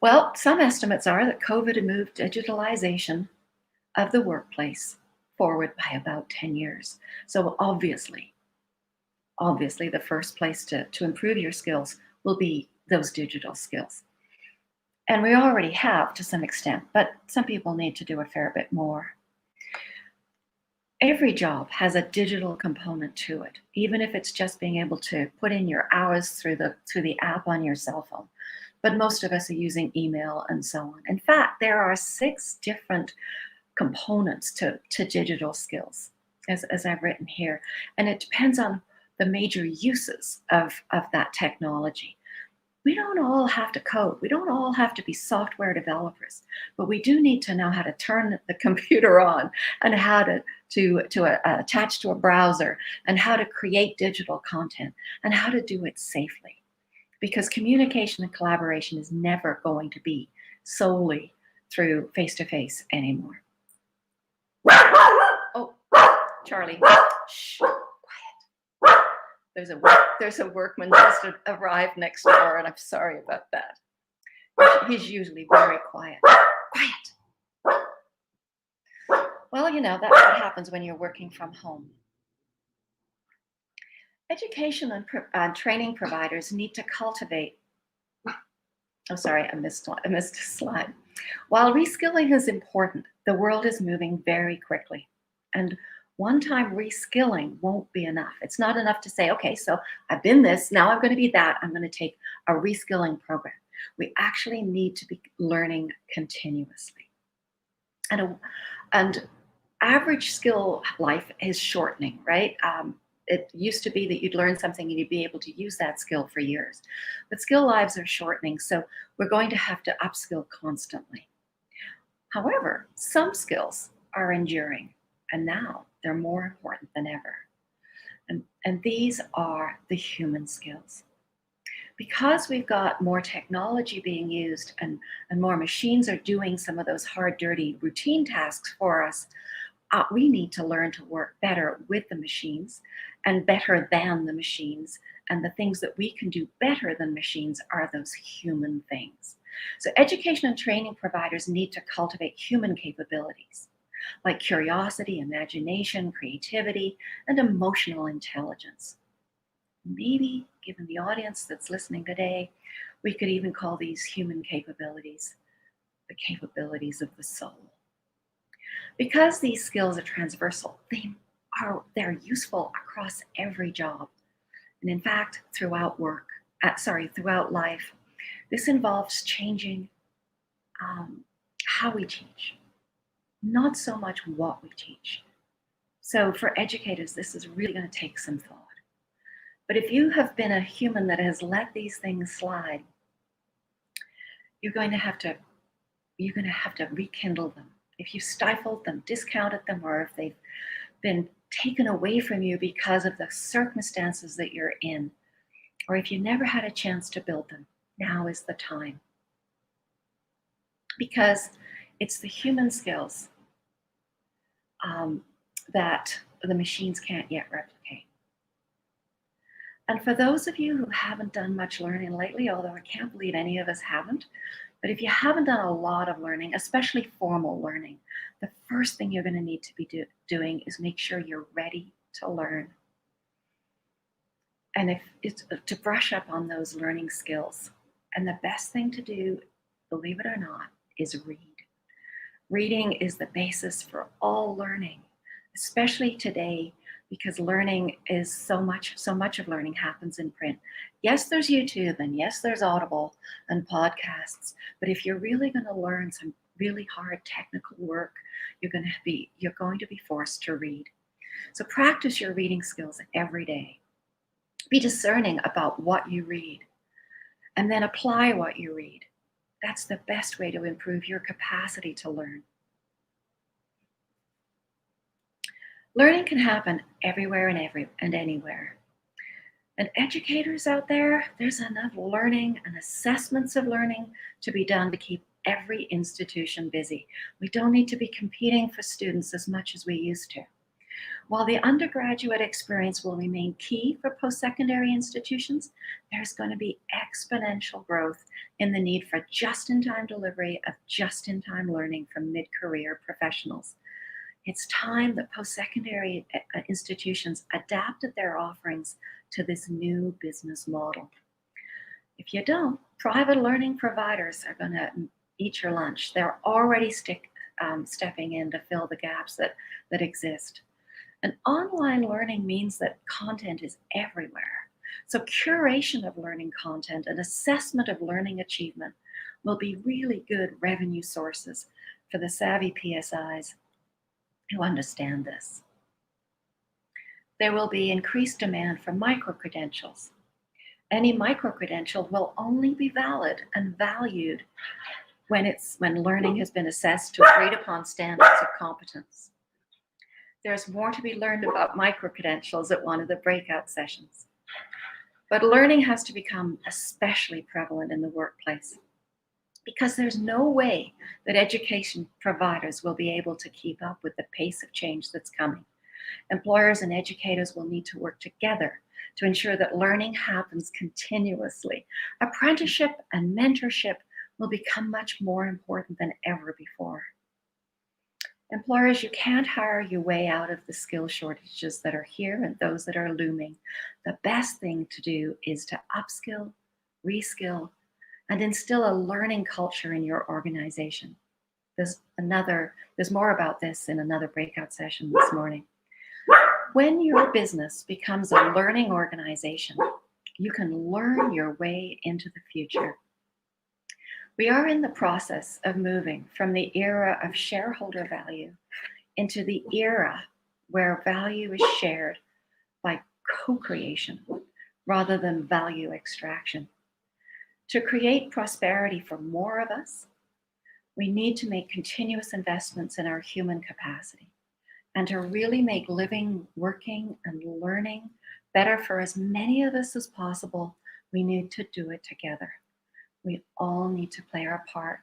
Well, some estimates are that COVID had moved digitalization of the workplace forward by about 10 years. So obviously, the first place to improve your skills will be those digital skills. And we already have to some extent, but some people need to do a fair bit more. Every job has a digital component to it, even if it's just being able to put in your hours through the app on your cell phone. But most of us are using email and so on. In fact, there are 6 different components to digital skills, as I've written here. And it depends on the major uses of that technology. We don't all have to code. We don't all have to be software developers, but we do need to know how to turn the computer on and how to attach to a browser and how to create digital content and how to do it safely. Because communication and collaboration is never going to be solely through face-to-face anymore. Oh, Charlie, shh, quiet. There's a workman just arrived next door, and I'm sorry about that. He's usually very quiet. Quiet. Well, you know, that's what happens when you're working from home. Education and training providers need to cultivate. Oh, sorry, I missed a slide. While reskilling is important, the world is moving very quickly. And one-time reskilling won't be enough. It's not enough to say, okay, so I've been this, now I'm going to be that. I'm going to take a reskilling program. We actually need to be learning continuously. And average skill life is shortening, right? It used to be that you'd learn something and you'd be able to use that skill for years. But skill lives are shortening, so we're going to have to upskill constantly. However, some skills are enduring, and now they're more important than ever. And these are the human skills. Because we've got more technology being used and more machines are doing some of those hard, dirty, routine tasks for us, we need to learn to work better with the machines and better than the machines. And the things that we can do better than machines are those human things. So education and training providers need to cultivate human capabilities. like curiosity, imagination, creativity, and emotional intelligence. Maybe, given the audience that's listening today, we could even call these human capabilities, the capabilities of the soul. Because these skills are transversal, they're useful across every job. And in fact, throughout life, this involves changing how we teach, not so much what we teach. So for educators, this is really going to take some thought. But if you have been a human that has let these things slide, you're going to have to rekindle them. If you stifled them, discounted them, or if they've been taken away from you because of the circumstances that you're in, or if you never had a chance to build them, now is the time. Because it's the human skills that the machines can't yet replicate. And for those of you who haven't done much learning lately, although I can't believe any of us haven't, but if you haven't done a lot of learning, especially formal learning, the first thing you're going to need to be doing is make sure you're ready to learn. And if it's to brush up on those learning skills. And the best thing to do, believe it or not, is read. Reading is the basis for all learning, especially today, because learning is so much of learning happens in print. Yes, there's YouTube, and yes, there's Audible and podcasts, but if you're really going to learn some really hard technical work, you're going to be forced to read. So practice your reading skills every day. Be discerning about what you read, and then apply what you read. That's the best way to improve your capacity to learn. Learning can happen everywhere and anywhere. And educators out there, there's enough learning and assessments of learning to be done to keep every institution busy. We don't need to be competing for students as much as we used to. While the undergraduate experience will remain key for post-secondary institutions, there's going to be exponential growth in the need for just-in-time delivery of just-in-time learning from mid-career professionals. It's time that post-secondary institutions adapted their offerings to this new business model. If you don't, private learning providers are going to eat your lunch. They're already stepping in to fill the gaps that exist. And online learning means that content is everywhere. So curation of learning content and assessment of learning achievement will be really good revenue sources for the savvy PSIs who understand this. There will be increased demand for micro-credentials. Any micro-credential will only be valid and valued when learning has been assessed to agreed upon standards of competence. There's more to be learned about micro-credentials at one of the breakout sessions. But learning has to become especially prevalent in the workplace because there's no way that education providers will be able to keep up with the pace of change that's coming. Employers and educators will need to work together to ensure that learning happens continuously. Apprenticeship and mentorship will become much more important than ever before. Employers, you can't hire your way out of the skill shortages that are here and those that are looming. The best thing to do is to upskill, reskill, and instill a learning culture in your organization. There's more about this in another breakout session this morning. When your business becomes a learning organization, you can learn your way into the future. We are in the process of moving from the era of shareholder value into the era where value is shared by co-creation rather than value extraction. To create prosperity for more of us, we need to make continuous investments in our human capacity. And to really make living, working, and learning better for as many of us as possible, we need to do it together. We all need to play our part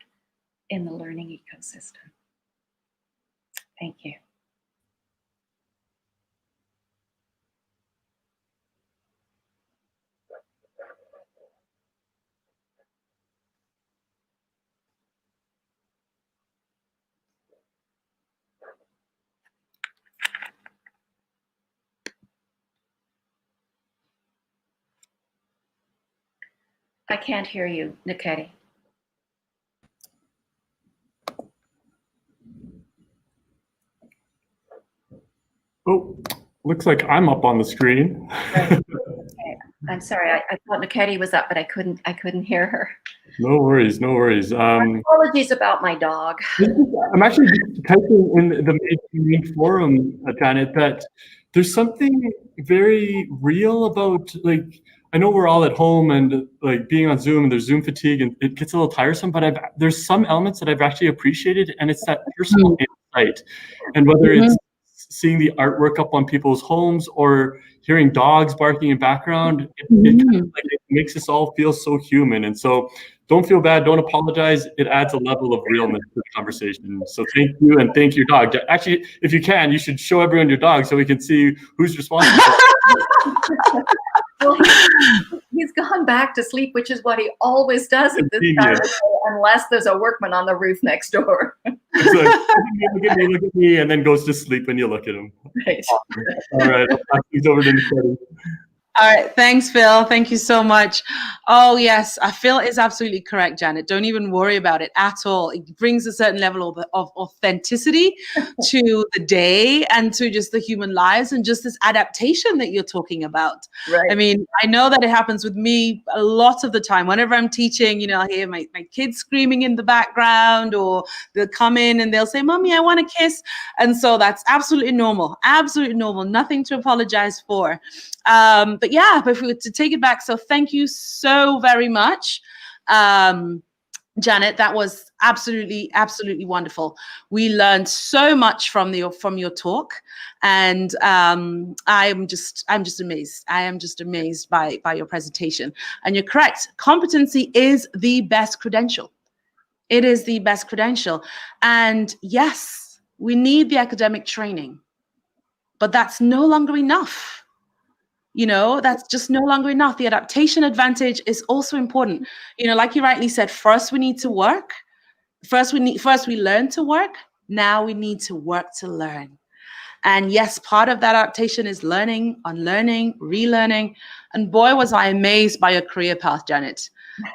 in the learning ecosystem. Thank you. I can't hear you, Niketi. Oh, looks like I'm up on the screen. Right. Okay. I'm sorry. I thought Niketi was up, but I couldn't hear her. No worries, no worries. Apologies about my dog. I'm actually typing in the main forum, Janet, that there's something very real about, like, I know we're all at home and like being on Zoom and there's Zoom fatigue and it gets a little tiresome, but there's some elements that I've actually appreciated, and it's that personal insight. And whether it's seeing the artwork up on people's homes or hearing dogs barking in background, it kind of, like, it makes us all feel so human. And so don't feel bad, don't apologize. It adds a level of realness to the conversation. So thank you, and thank your dog. Actually, if you can, you should show everyone your dog so we can see who's responsible. Well, he's gone back to sleep, which is what he always does at this time of day, unless there's a workman on the roof next door. It's like, look at me, and then goes to sleep when you look at him. Right. All right, I'll pass these over to Niketi. All right, thanks, Phil. Thank you so much. Oh, yes, Phil is absolutely correct, Janet. Don't even worry about it at all. It brings a certain level of authenticity to the day and to just the human lives and just this adaptation that you're talking about. Right. I mean, I know that it happens with me a lot of the time. Whenever I'm teaching, you know, I hear my kids screaming in the background, or they'll come in and they'll say, "Mommy, I want a kiss." And so that's absolutely normal, nothing to apologize for. But yeah, but if we were to take it back, so thank you so very much, Janet. That was absolutely wonderful. We learned so much from your talk, and I'm just amazed. I am just amazed by your presentation. And you're correct. Competency is the best credential. It is the best credential. And yes, we need the academic training, but that's no longer enough. You know, that's just no longer enough. The adaptation advantage is also important. You know, like you rightly said, first we need to work. First we learn to work. Now we need to work to learn. And yes, part of that adaptation is learning, unlearning, relearning. And boy, was I amazed by your career path, Janet.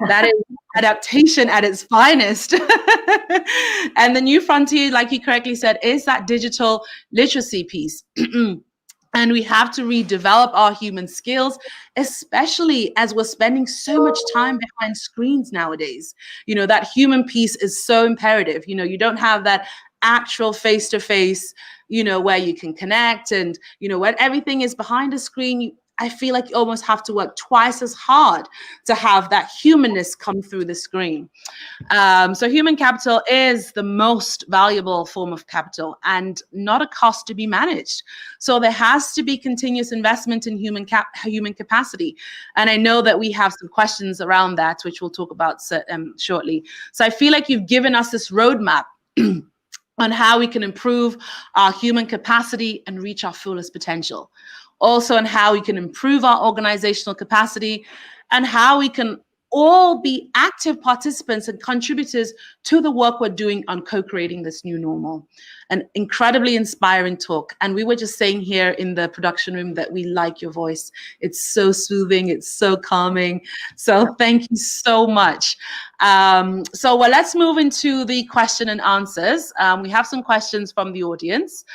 That is adaptation at its finest. And the new frontier, like you correctly said, is that digital literacy piece. And we have to redevelop our human skills, especially as we're spending so much time behind screens nowadays. You know, that human piece is so imperative. You know, you don't have that actual face-to-face, you know, where you can connect, and, you know, when everything is behind a screen, I feel like you almost have to work twice as hard to have that humanness come through the screen. So human capital is the most valuable form of capital and not a cost to be managed. So there has to be continuous investment in human capacity. And I know that we have some questions around that, which we'll talk about shortly. So I feel like you've given us this roadmap on how we can improve our human capacity and reach our fullest potential. Also on how we can improve our organizational capacity, and how we can all be active participants and contributors to the work we're doing on co-creating this new normal. An incredibly inspiring talk. And we were just saying here in the production room that we like your voice. It's so soothing, it's so calming. So thank you so much. So let's move into the question and answers. We have some questions from the audience.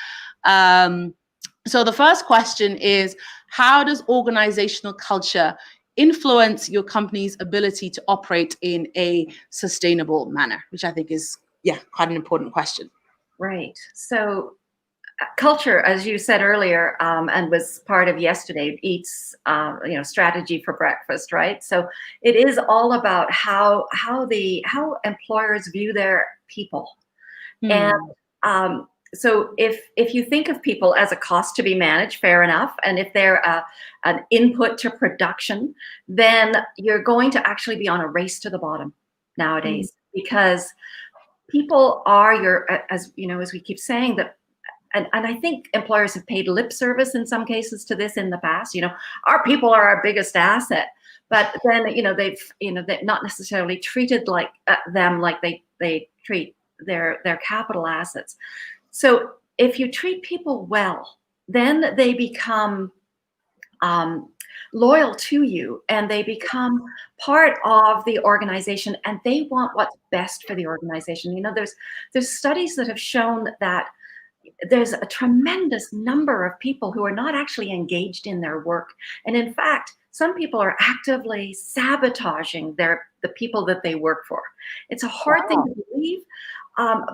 So the first question is, how does organizational culture influence your company's ability to operate in a sustainable manner? Which I think is, quite an important question. Right. So culture, as you said earlier, and was part of yesterday, Eat's strategy for breakfast, right? So it is all about how employers view their people. And so if you think of people as a cost to be managed, fair enough. And if they're an input to production, then you're going to actually be on a race to the bottom nowadays, because people are as we keep saying that, and I think employers have paid lip service in some cases to this in the past. Our people are our biggest asset, but then they've not necessarily treated them like they treat their capital assets. So if you treat people well, then they become loyal to you, and they become part of the organization, and they want what's best for the organization. You know, there's studies that have shown that there's a tremendous number of people who are not actually engaged in their work. And in fact, some people are actively sabotaging the people that they work for. It's a hard thing to believe,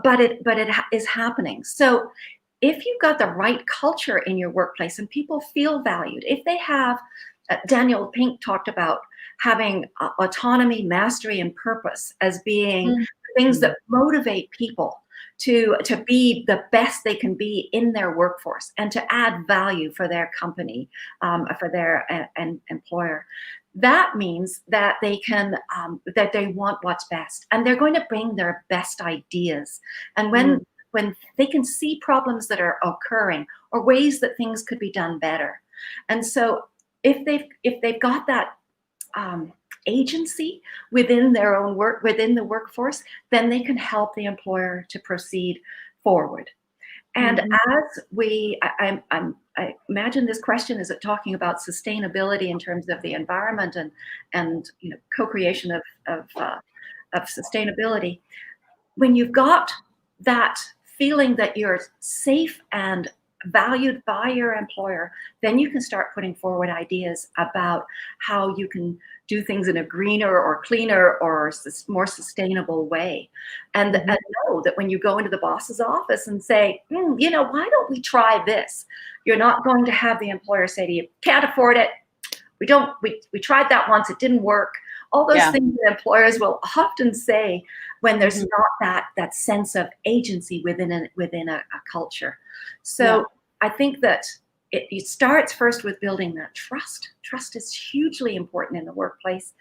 but it is happening. So if you've got the right culture in your workplace and people feel valued, if they have, Daniel Pink talked about having autonomy, mastery, and purpose as being things that motivate people to be the best they can be in their workforce and to add value for their company, for their employer. That means that they can, that they want what's best, and they're going to bring their best ideas. And when they can see problems that are occurring or ways that things could be done better. And so if they've got that agency within their own work, within the workforce, then they can help the employer to proceed forward. And as I imagine this question is talking about sustainability in terms of the environment and you know, co-creation of sustainability. When you've got that feeling that you're safe and valued by your employer, then you can start putting forward ideas about how you can do things in a greener or cleaner or more sustainable way. And, and know that when you go into the boss's office and say, you know, why don't we try this? You're not going to have the employer say to you, can't afford it. We tried that once, it didn't work. All those things that employers will often say when there's not that sense of agency within a culture. So I think that it starts first with building that trust. Trust is hugely important in the workplace,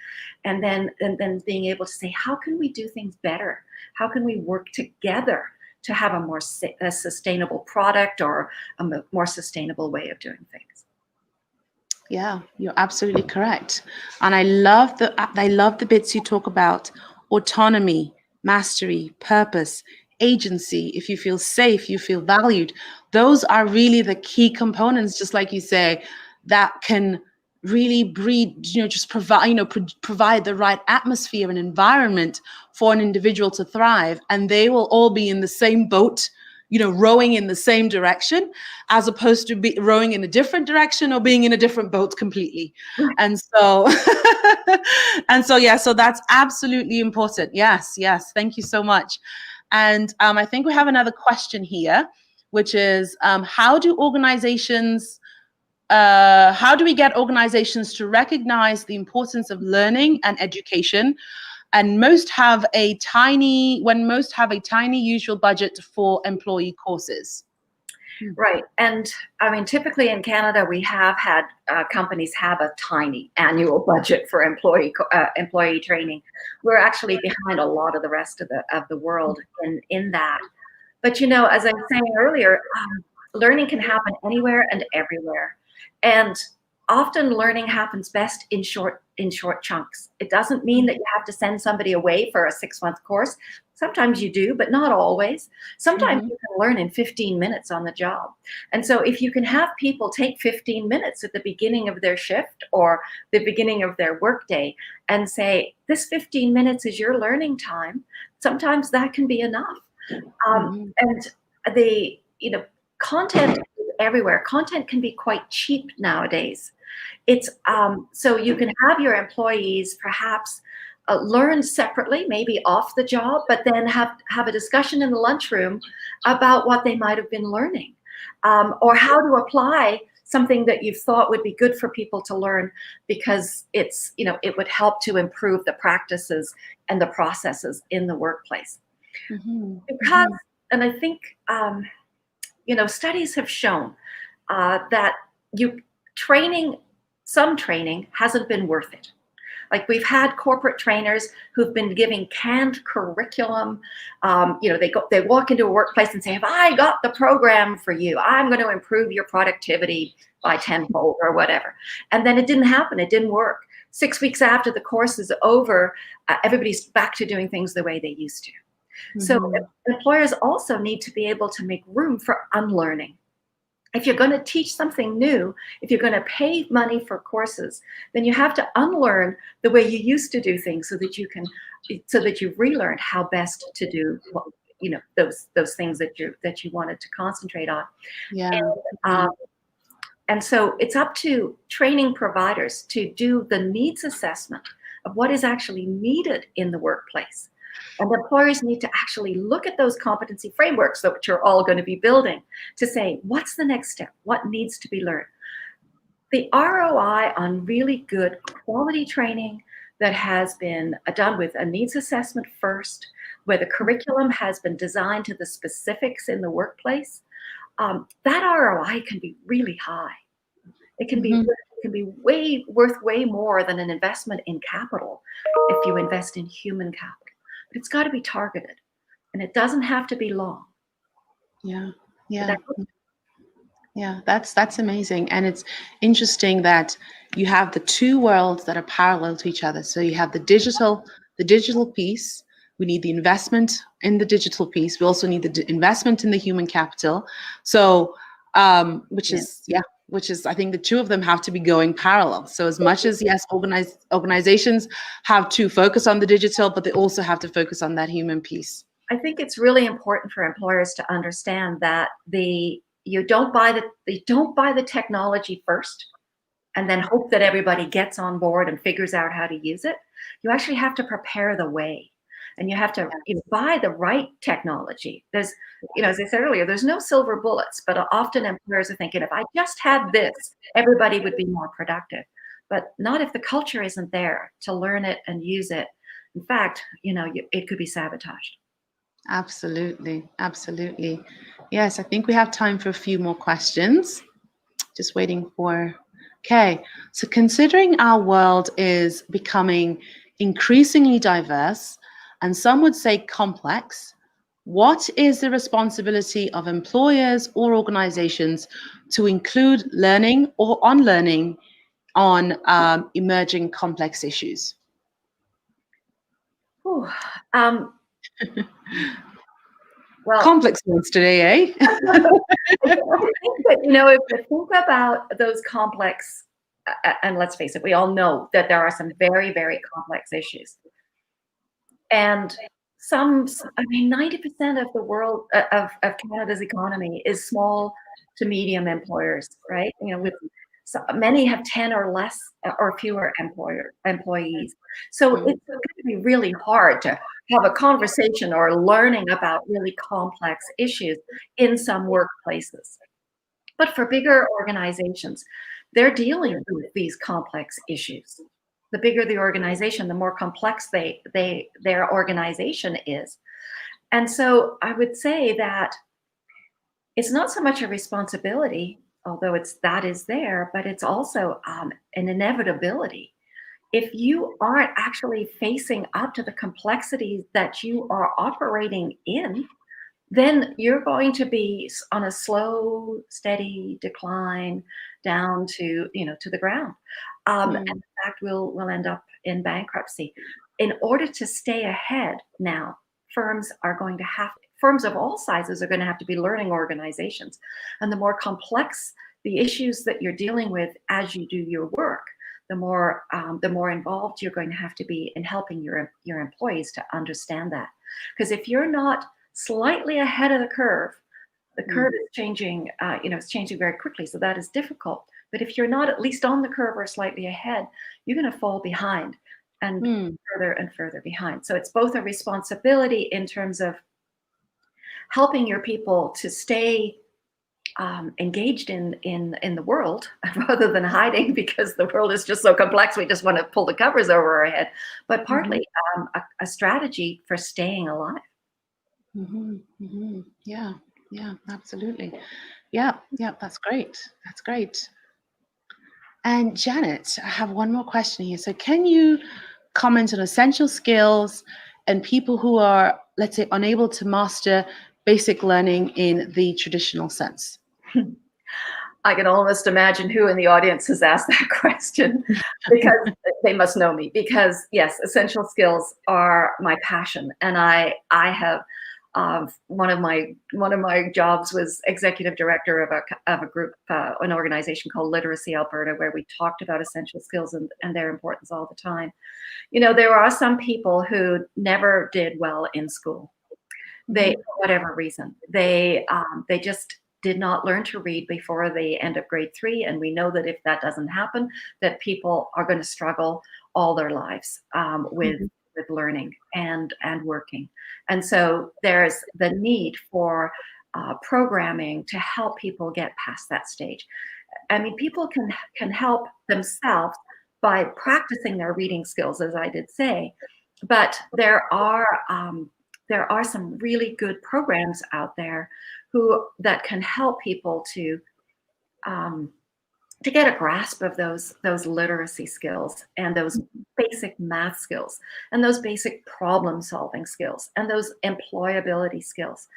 and then being able to say, how can we do things better? How can we work together to have a more sustainable product or a more sustainable way of doing things? Yeah, you're absolutely correct. And I love the bits you talk about: autonomy, mastery, purpose, agency. If you feel safe, you feel valued. Those are really the key components, just like you say, that can really breed, you know, just provide, you know, provide the right atmosphere and environment for an individual to thrive. And they will all be in the same boat, you know, rowing in the same direction, as opposed to be rowing in a different direction or being in a different boat completely. And so, so that's absolutely important. Yes. Thank you so much. And I think we have another question here, which is, how do we get organizations to recognize the importance of learning and education, and when most have a tiny usual budget for employee courses? Right. And I mean, typically in Canada, we have had companies have a tiny annual budget for employee training. We're actually behind a lot of the rest of the world in that. But, you know, as I was saying earlier, learning can happen anywhere and everywhere. And often learning happens best in short chunks. It doesn't mean that you have to send somebody away for a 6-month course. Sometimes you do, but not always. Sometimes you can learn in 15 minutes on the job. And so if you can have people take 15 minutes at the beginning of their shift or the beginning of their workday and say, this 15 minutes is your learning time, sometimes that can be enough. And the, you know, content is everywhere. Content can be quite cheap nowadays. It's so you can have your employees perhaps learn separately, maybe off the job, but then have a discussion in the lunchroom about what they might have been learning, or how to apply something that you thought would be good for people to learn, because it's, you know, it would help to improve the practices and the processes in the workplace. Because, and I think, you know, studies have shown that some training hasn't been worth it. Like, we've had corporate trainers who've been giving canned curriculum. You know, they walk into a workplace and say, have I got the program for you? I'm going to improve your productivity by tenfold or whatever. And then it didn't happen. It didn't work. 6 weeks after the course is over, everybody's back to doing things the way they used to. So employers also need to be able to make room for unlearning. If you're going to teach something new, if you're going to pay money for courses, then you have to unlearn the way you used to do things so that you've relearned how best to do those things that you wanted to concentrate on. Yeah. And so it's up to training providers to do the needs assessment of what is actually needed in the workplace. And employers need to actually look at those competency frameworks that you're all going to be building to say, what's the next step? What needs to be learned? The ROI on really good quality training that has been done with a needs assessment first, where the curriculum has been designed to the specifics in the workplace, that ROI can be really high. It can be worth way more than an investment in capital if you invest in human capital. But it's got to be targeted, and it doesn't have to be long. Yeah. That's amazing. And it's interesting that you have the two worlds that are parallel to each other. So you have the digital piece. We need the investment in the digital piece. We also need the investment in the human capital. So, which is, I think the two of them have to be going parallel. So as much as, yes, organizations have to focus on the digital, but they also have to focus on that human piece. I think it's really important for employers to understand that you don't buy the technology first and then hope that everybody gets on board and figures out how to use it. You actually have to prepare the way. And you have to buy the right technology. There's, as I said earlier, there's no silver bullets, but often employers are thinking, if I just had this, everybody would be more productive. But not if the culture isn't there to learn it and use it. In fact, it could be sabotaged. Absolutely. Yes, I think we have time for a few more questions. Just waiting for, okay. So considering our world is becoming increasingly diverse, and some would say complex, what is the responsibility of employers or organizations to include learning or unlearning on emerging complex issues? Well, complex ones today, eh? I think that, if you think about those complex, and let's face it, we all know that there are some very, very complex issues. And 90% of the world, of Canada's economy is small to medium employers, right? Many have 10 or less or fewer employees. So it's going to be really hard to have a conversation or learning about really complex issues in some workplaces. But for bigger organizations, they're dealing with these complex issues. The bigger the organization, the more complex their organization is. And so I would say that it's not so much a responsibility, although that is there, but it's also an inevitability. If you aren't actually facing up to the complexities that you are operating in, then you're going to be on a slow, steady decline down to the ground. And in fact, we'll end up in bankruptcy. In order to stay ahead now, firms of all sizes are going to have to be learning organizations. And the more complex the issues that you're dealing with as you do your work, the more involved you're going to have to be in helping your employees to understand that. Because if you're not slightly ahead of the curve is changing, it's changing very quickly. So that is difficult. But if you're not at least on the curve or slightly ahead, you're going to fall behind and further and further behind. So it's both a responsibility in terms of helping your people to stay engaged in the world rather than hiding, because the world is just so complex. We just want to pull the covers over our head, but partly a strategy for staying alive. Yeah, absolutely. Yeah, that's great. And Janet, I have one more question here. So can you comment on essential skills and people who are, let's say, unable to master basic learning in the traditional sense? I can almost imagine who in the audience has asked that question, because they must know me. Because yes, essential skills are my passion, and I have One of my jobs was executive director of a group, an organization called Literacy Alberta, where we talked about essential skills and their importance all the time. You know, there are some people who never did well in school. They, for whatever reason, they just did not learn to read before the end of grade 3, and we know that if that doesn't happen, that people are going to struggle all their lives with learning and working. And so there's the need for programming to help people get past that stage. I mean, people can help themselves by practicing their reading skills, as I did say, but there are some really good programs out there that can help people to get a grasp of those literacy skills and those basic math skills and those basic problem solving skills and those employability skills.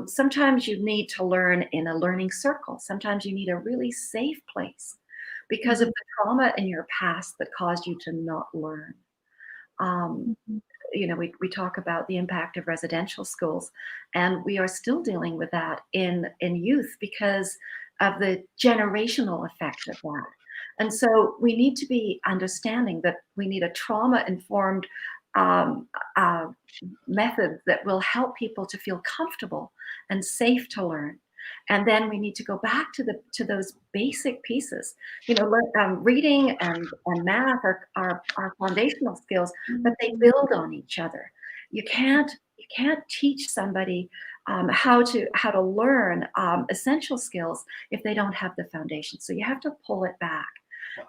Sometimes you need to learn in a learning circle. Sometimes you need a really safe place because of the trauma in your past that caused you to not learn. You know, we talk about the impact of residential schools, and we are still dealing with that in youth because of the generational effect of that. And so we need to be understanding that we need a trauma-informed method that will help people to feel comfortable and safe to learn. And then we need to go back to those basic pieces. You know, reading and math are foundational skills, but they build on each other. You can't teach somebody how to learn essential skills if they don't have the foundation. So you have to pull it back.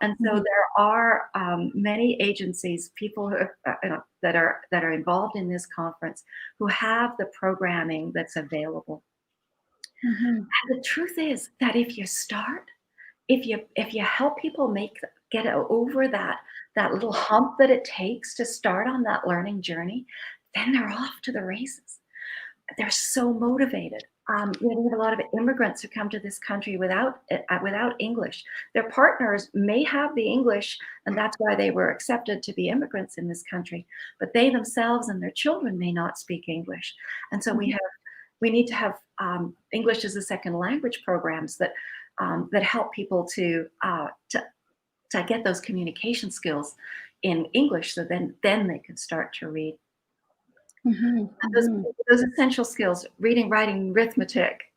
And so there are many agencies, people who that are involved in this conference, who have the programming that's available. And the truth is that if you start, if you help people get over that little hump that it takes to start on that learning journey, then they're off to the races. They're so motivated. We have a lot of immigrants who come to this country without English. Their partners may have the English, and that's why they were accepted to be immigrants in this country. But they themselves and their children may not speak English, and so we need to have English as a second language programs that help people to get those communication skills in English, so then they can start to read. Those essential skills: reading, writing, arithmetic,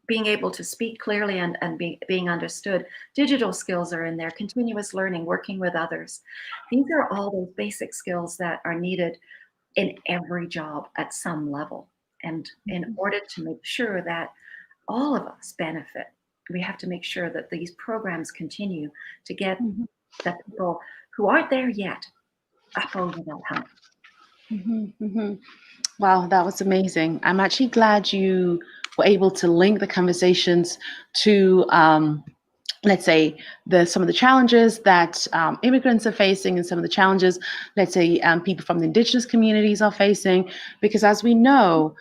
being able to speak clearly and being understood. Digital skills are in there, continuous learning, working with others. These are all those basic skills that are needed in every job at some level. And in order to make sure that all of us benefit, we have to make sure that these programs continue to get the people who aren't there yet up over that hump. Wow, that was amazing. I'm actually glad you were able to link the conversations to, let's say, some of the challenges that immigrants are facing and some of the challenges, let's say, people from the Indigenous communities are facing. Because as we know,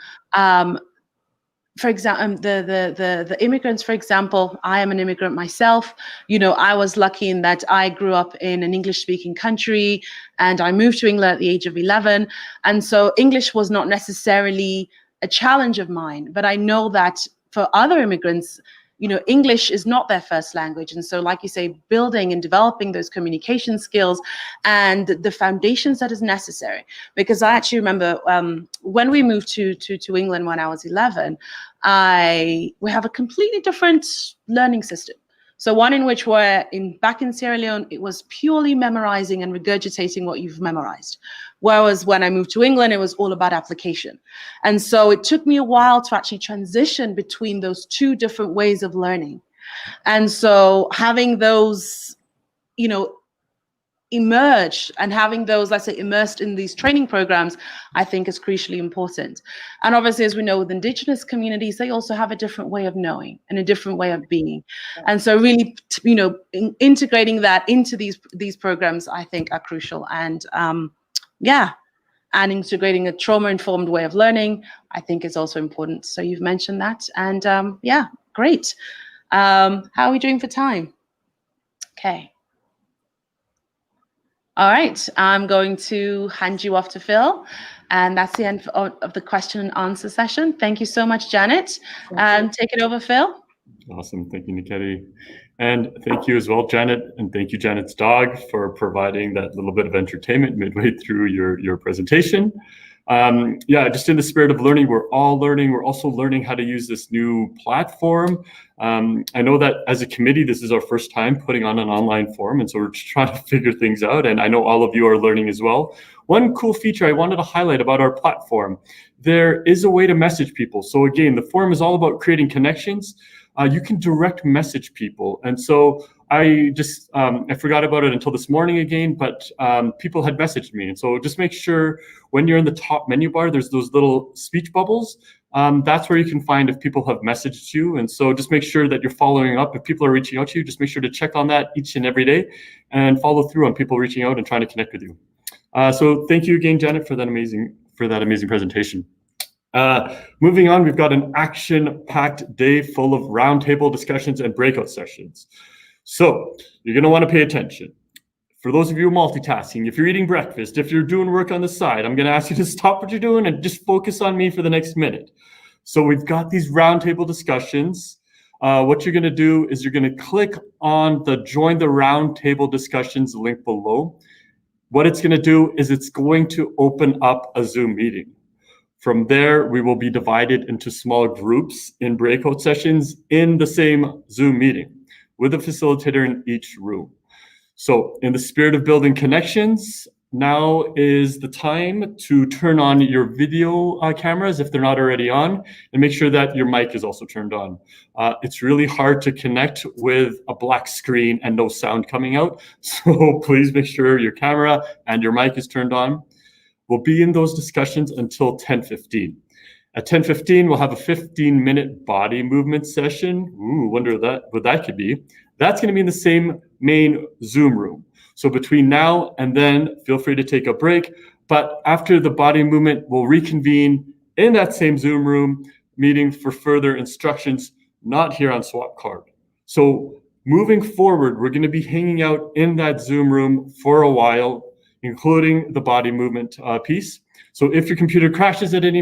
for example, the immigrants, for example, I am an immigrant myself. You know, I was lucky in that I grew up in an English-speaking country, and I moved to England at the age of 11. And so English was not necessarily a challenge of mine, but I know that for other immigrants, you know, English is not their first language. And so, like you say, building and developing those communication skills and the foundations that is necessary. Because I actually remember when we moved to England when I was 11, we have a completely different learning system. So one in which back in Sierra Leone, it was purely memorizing and regurgitating what you've memorized. Whereas when I moved to England, it was all about application. And so it took me a while to actually transition between those two different ways of learning. And so having those, you know, emerge and having those, let's say, immersed in these training programs, I think is crucially important. And obviously, as we know, with Indigenous communities, they also have a different way of knowing and a different way of being. And so really, you know, integrating that into these programs, I think, are crucial. And and integrating a trauma-informed way of learning, I think, is also important. So you've mentioned that. And great. How are we doing for time? Okay. All right, I'm going to hand you off to Phil. And that's the end of the question and answer session. Thank you so much, Janet. Take it over, Phil. Awesome. Thank you, Niketi. And thank you as well, Janet. And thank you, Janet's dog, for providing that little bit of entertainment midway through your presentation. Yeah, just in the spirit of learning, we're all learning. We're also learning how to use this new platform. I know that as a committee, this is our first time putting on an online forum, and so we're just trying to figure things out. And I know all of you are learning as well. One cool feature I wanted to highlight about our platform, there is a way to message people. So again, the forum is all about creating connections. You can direct message people. And so I just, I forgot about it until this morning again, but people had messaged me. And so just make sure when you're in the top menu bar, there's those little speech bubbles. That's where you can find if people have messaged you. And so just make sure that you're following up. If people are reaching out to you, just make sure to check on that each and every day and follow through on people reaching out and trying to connect with you. So thank you again, Janet, for that amazing presentation. Moving on, we've got an action-packed day full of roundtable discussions and breakout sessions. So you're going to want to pay attention. For those of you multitasking, if you're eating breakfast, if you're doing work on the side, I'm going to ask you to stop what you're doing and just focus on me for the next minute. So we've got these roundtable discussions. What you're going to do is you're going to click on the Join the Roundtable Discussions link below. What it's going to do is it's going to open up a Zoom meeting. From there, we will be divided into small groups in breakout sessions in the same Zoom meeting with a facilitator in each room. So in the spirit of building connections, now is the time to turn on your video cameras if they're not already on, and make sure that your mic is also turned on. It's really hard to connect with a black screen and no sound coming out. So please make sure your camera and your mic is turned on. We'll be in those discussions until 10:15. At 10:15, we'll have a 15-minute body movement session. Ooh, wonder what that could be. That's going to be in the same main Zoom room. So between now and then, feel free to take a break. But after the body movement, we'll reconvene in that same Zoom room meeting for further instructions, not here on SwapCard. So moving forward, we're going to be hanging out in that Zoom room for a while, including the body movement piece. So if your computer crashes at any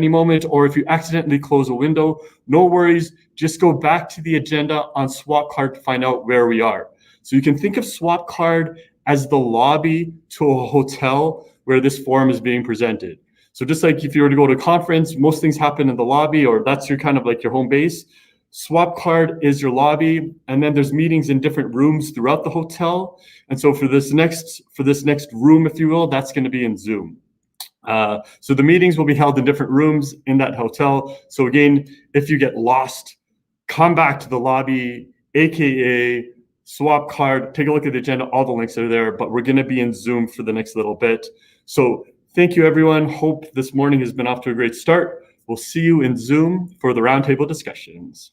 moment, or if you accidentally close a window, no worries. Just go back to the agenda on SwapCard to find out where we are. So you can think of SwapCard as the lobby to a hotel where this forum is being presented. So just like if you were to go to a conference, most things happen in the lobby, or that's your kind of like your home base. SwapCard is your lobby, and then there's meetings in different rooms throughout the hotel. And so for this next room, if you will, that's going to be in Zoom. So the meetings will be held in different rooms in that hotel. So again, if you get lost, come back to the lobby, aka SwapCard, take a look at the agenda, all the links are there, but we're going to be in Zoom for the next little bit. So thank you, everyone. Hope this morning has been off to a great start. We'll see you in Zoom for the roundtable discussions.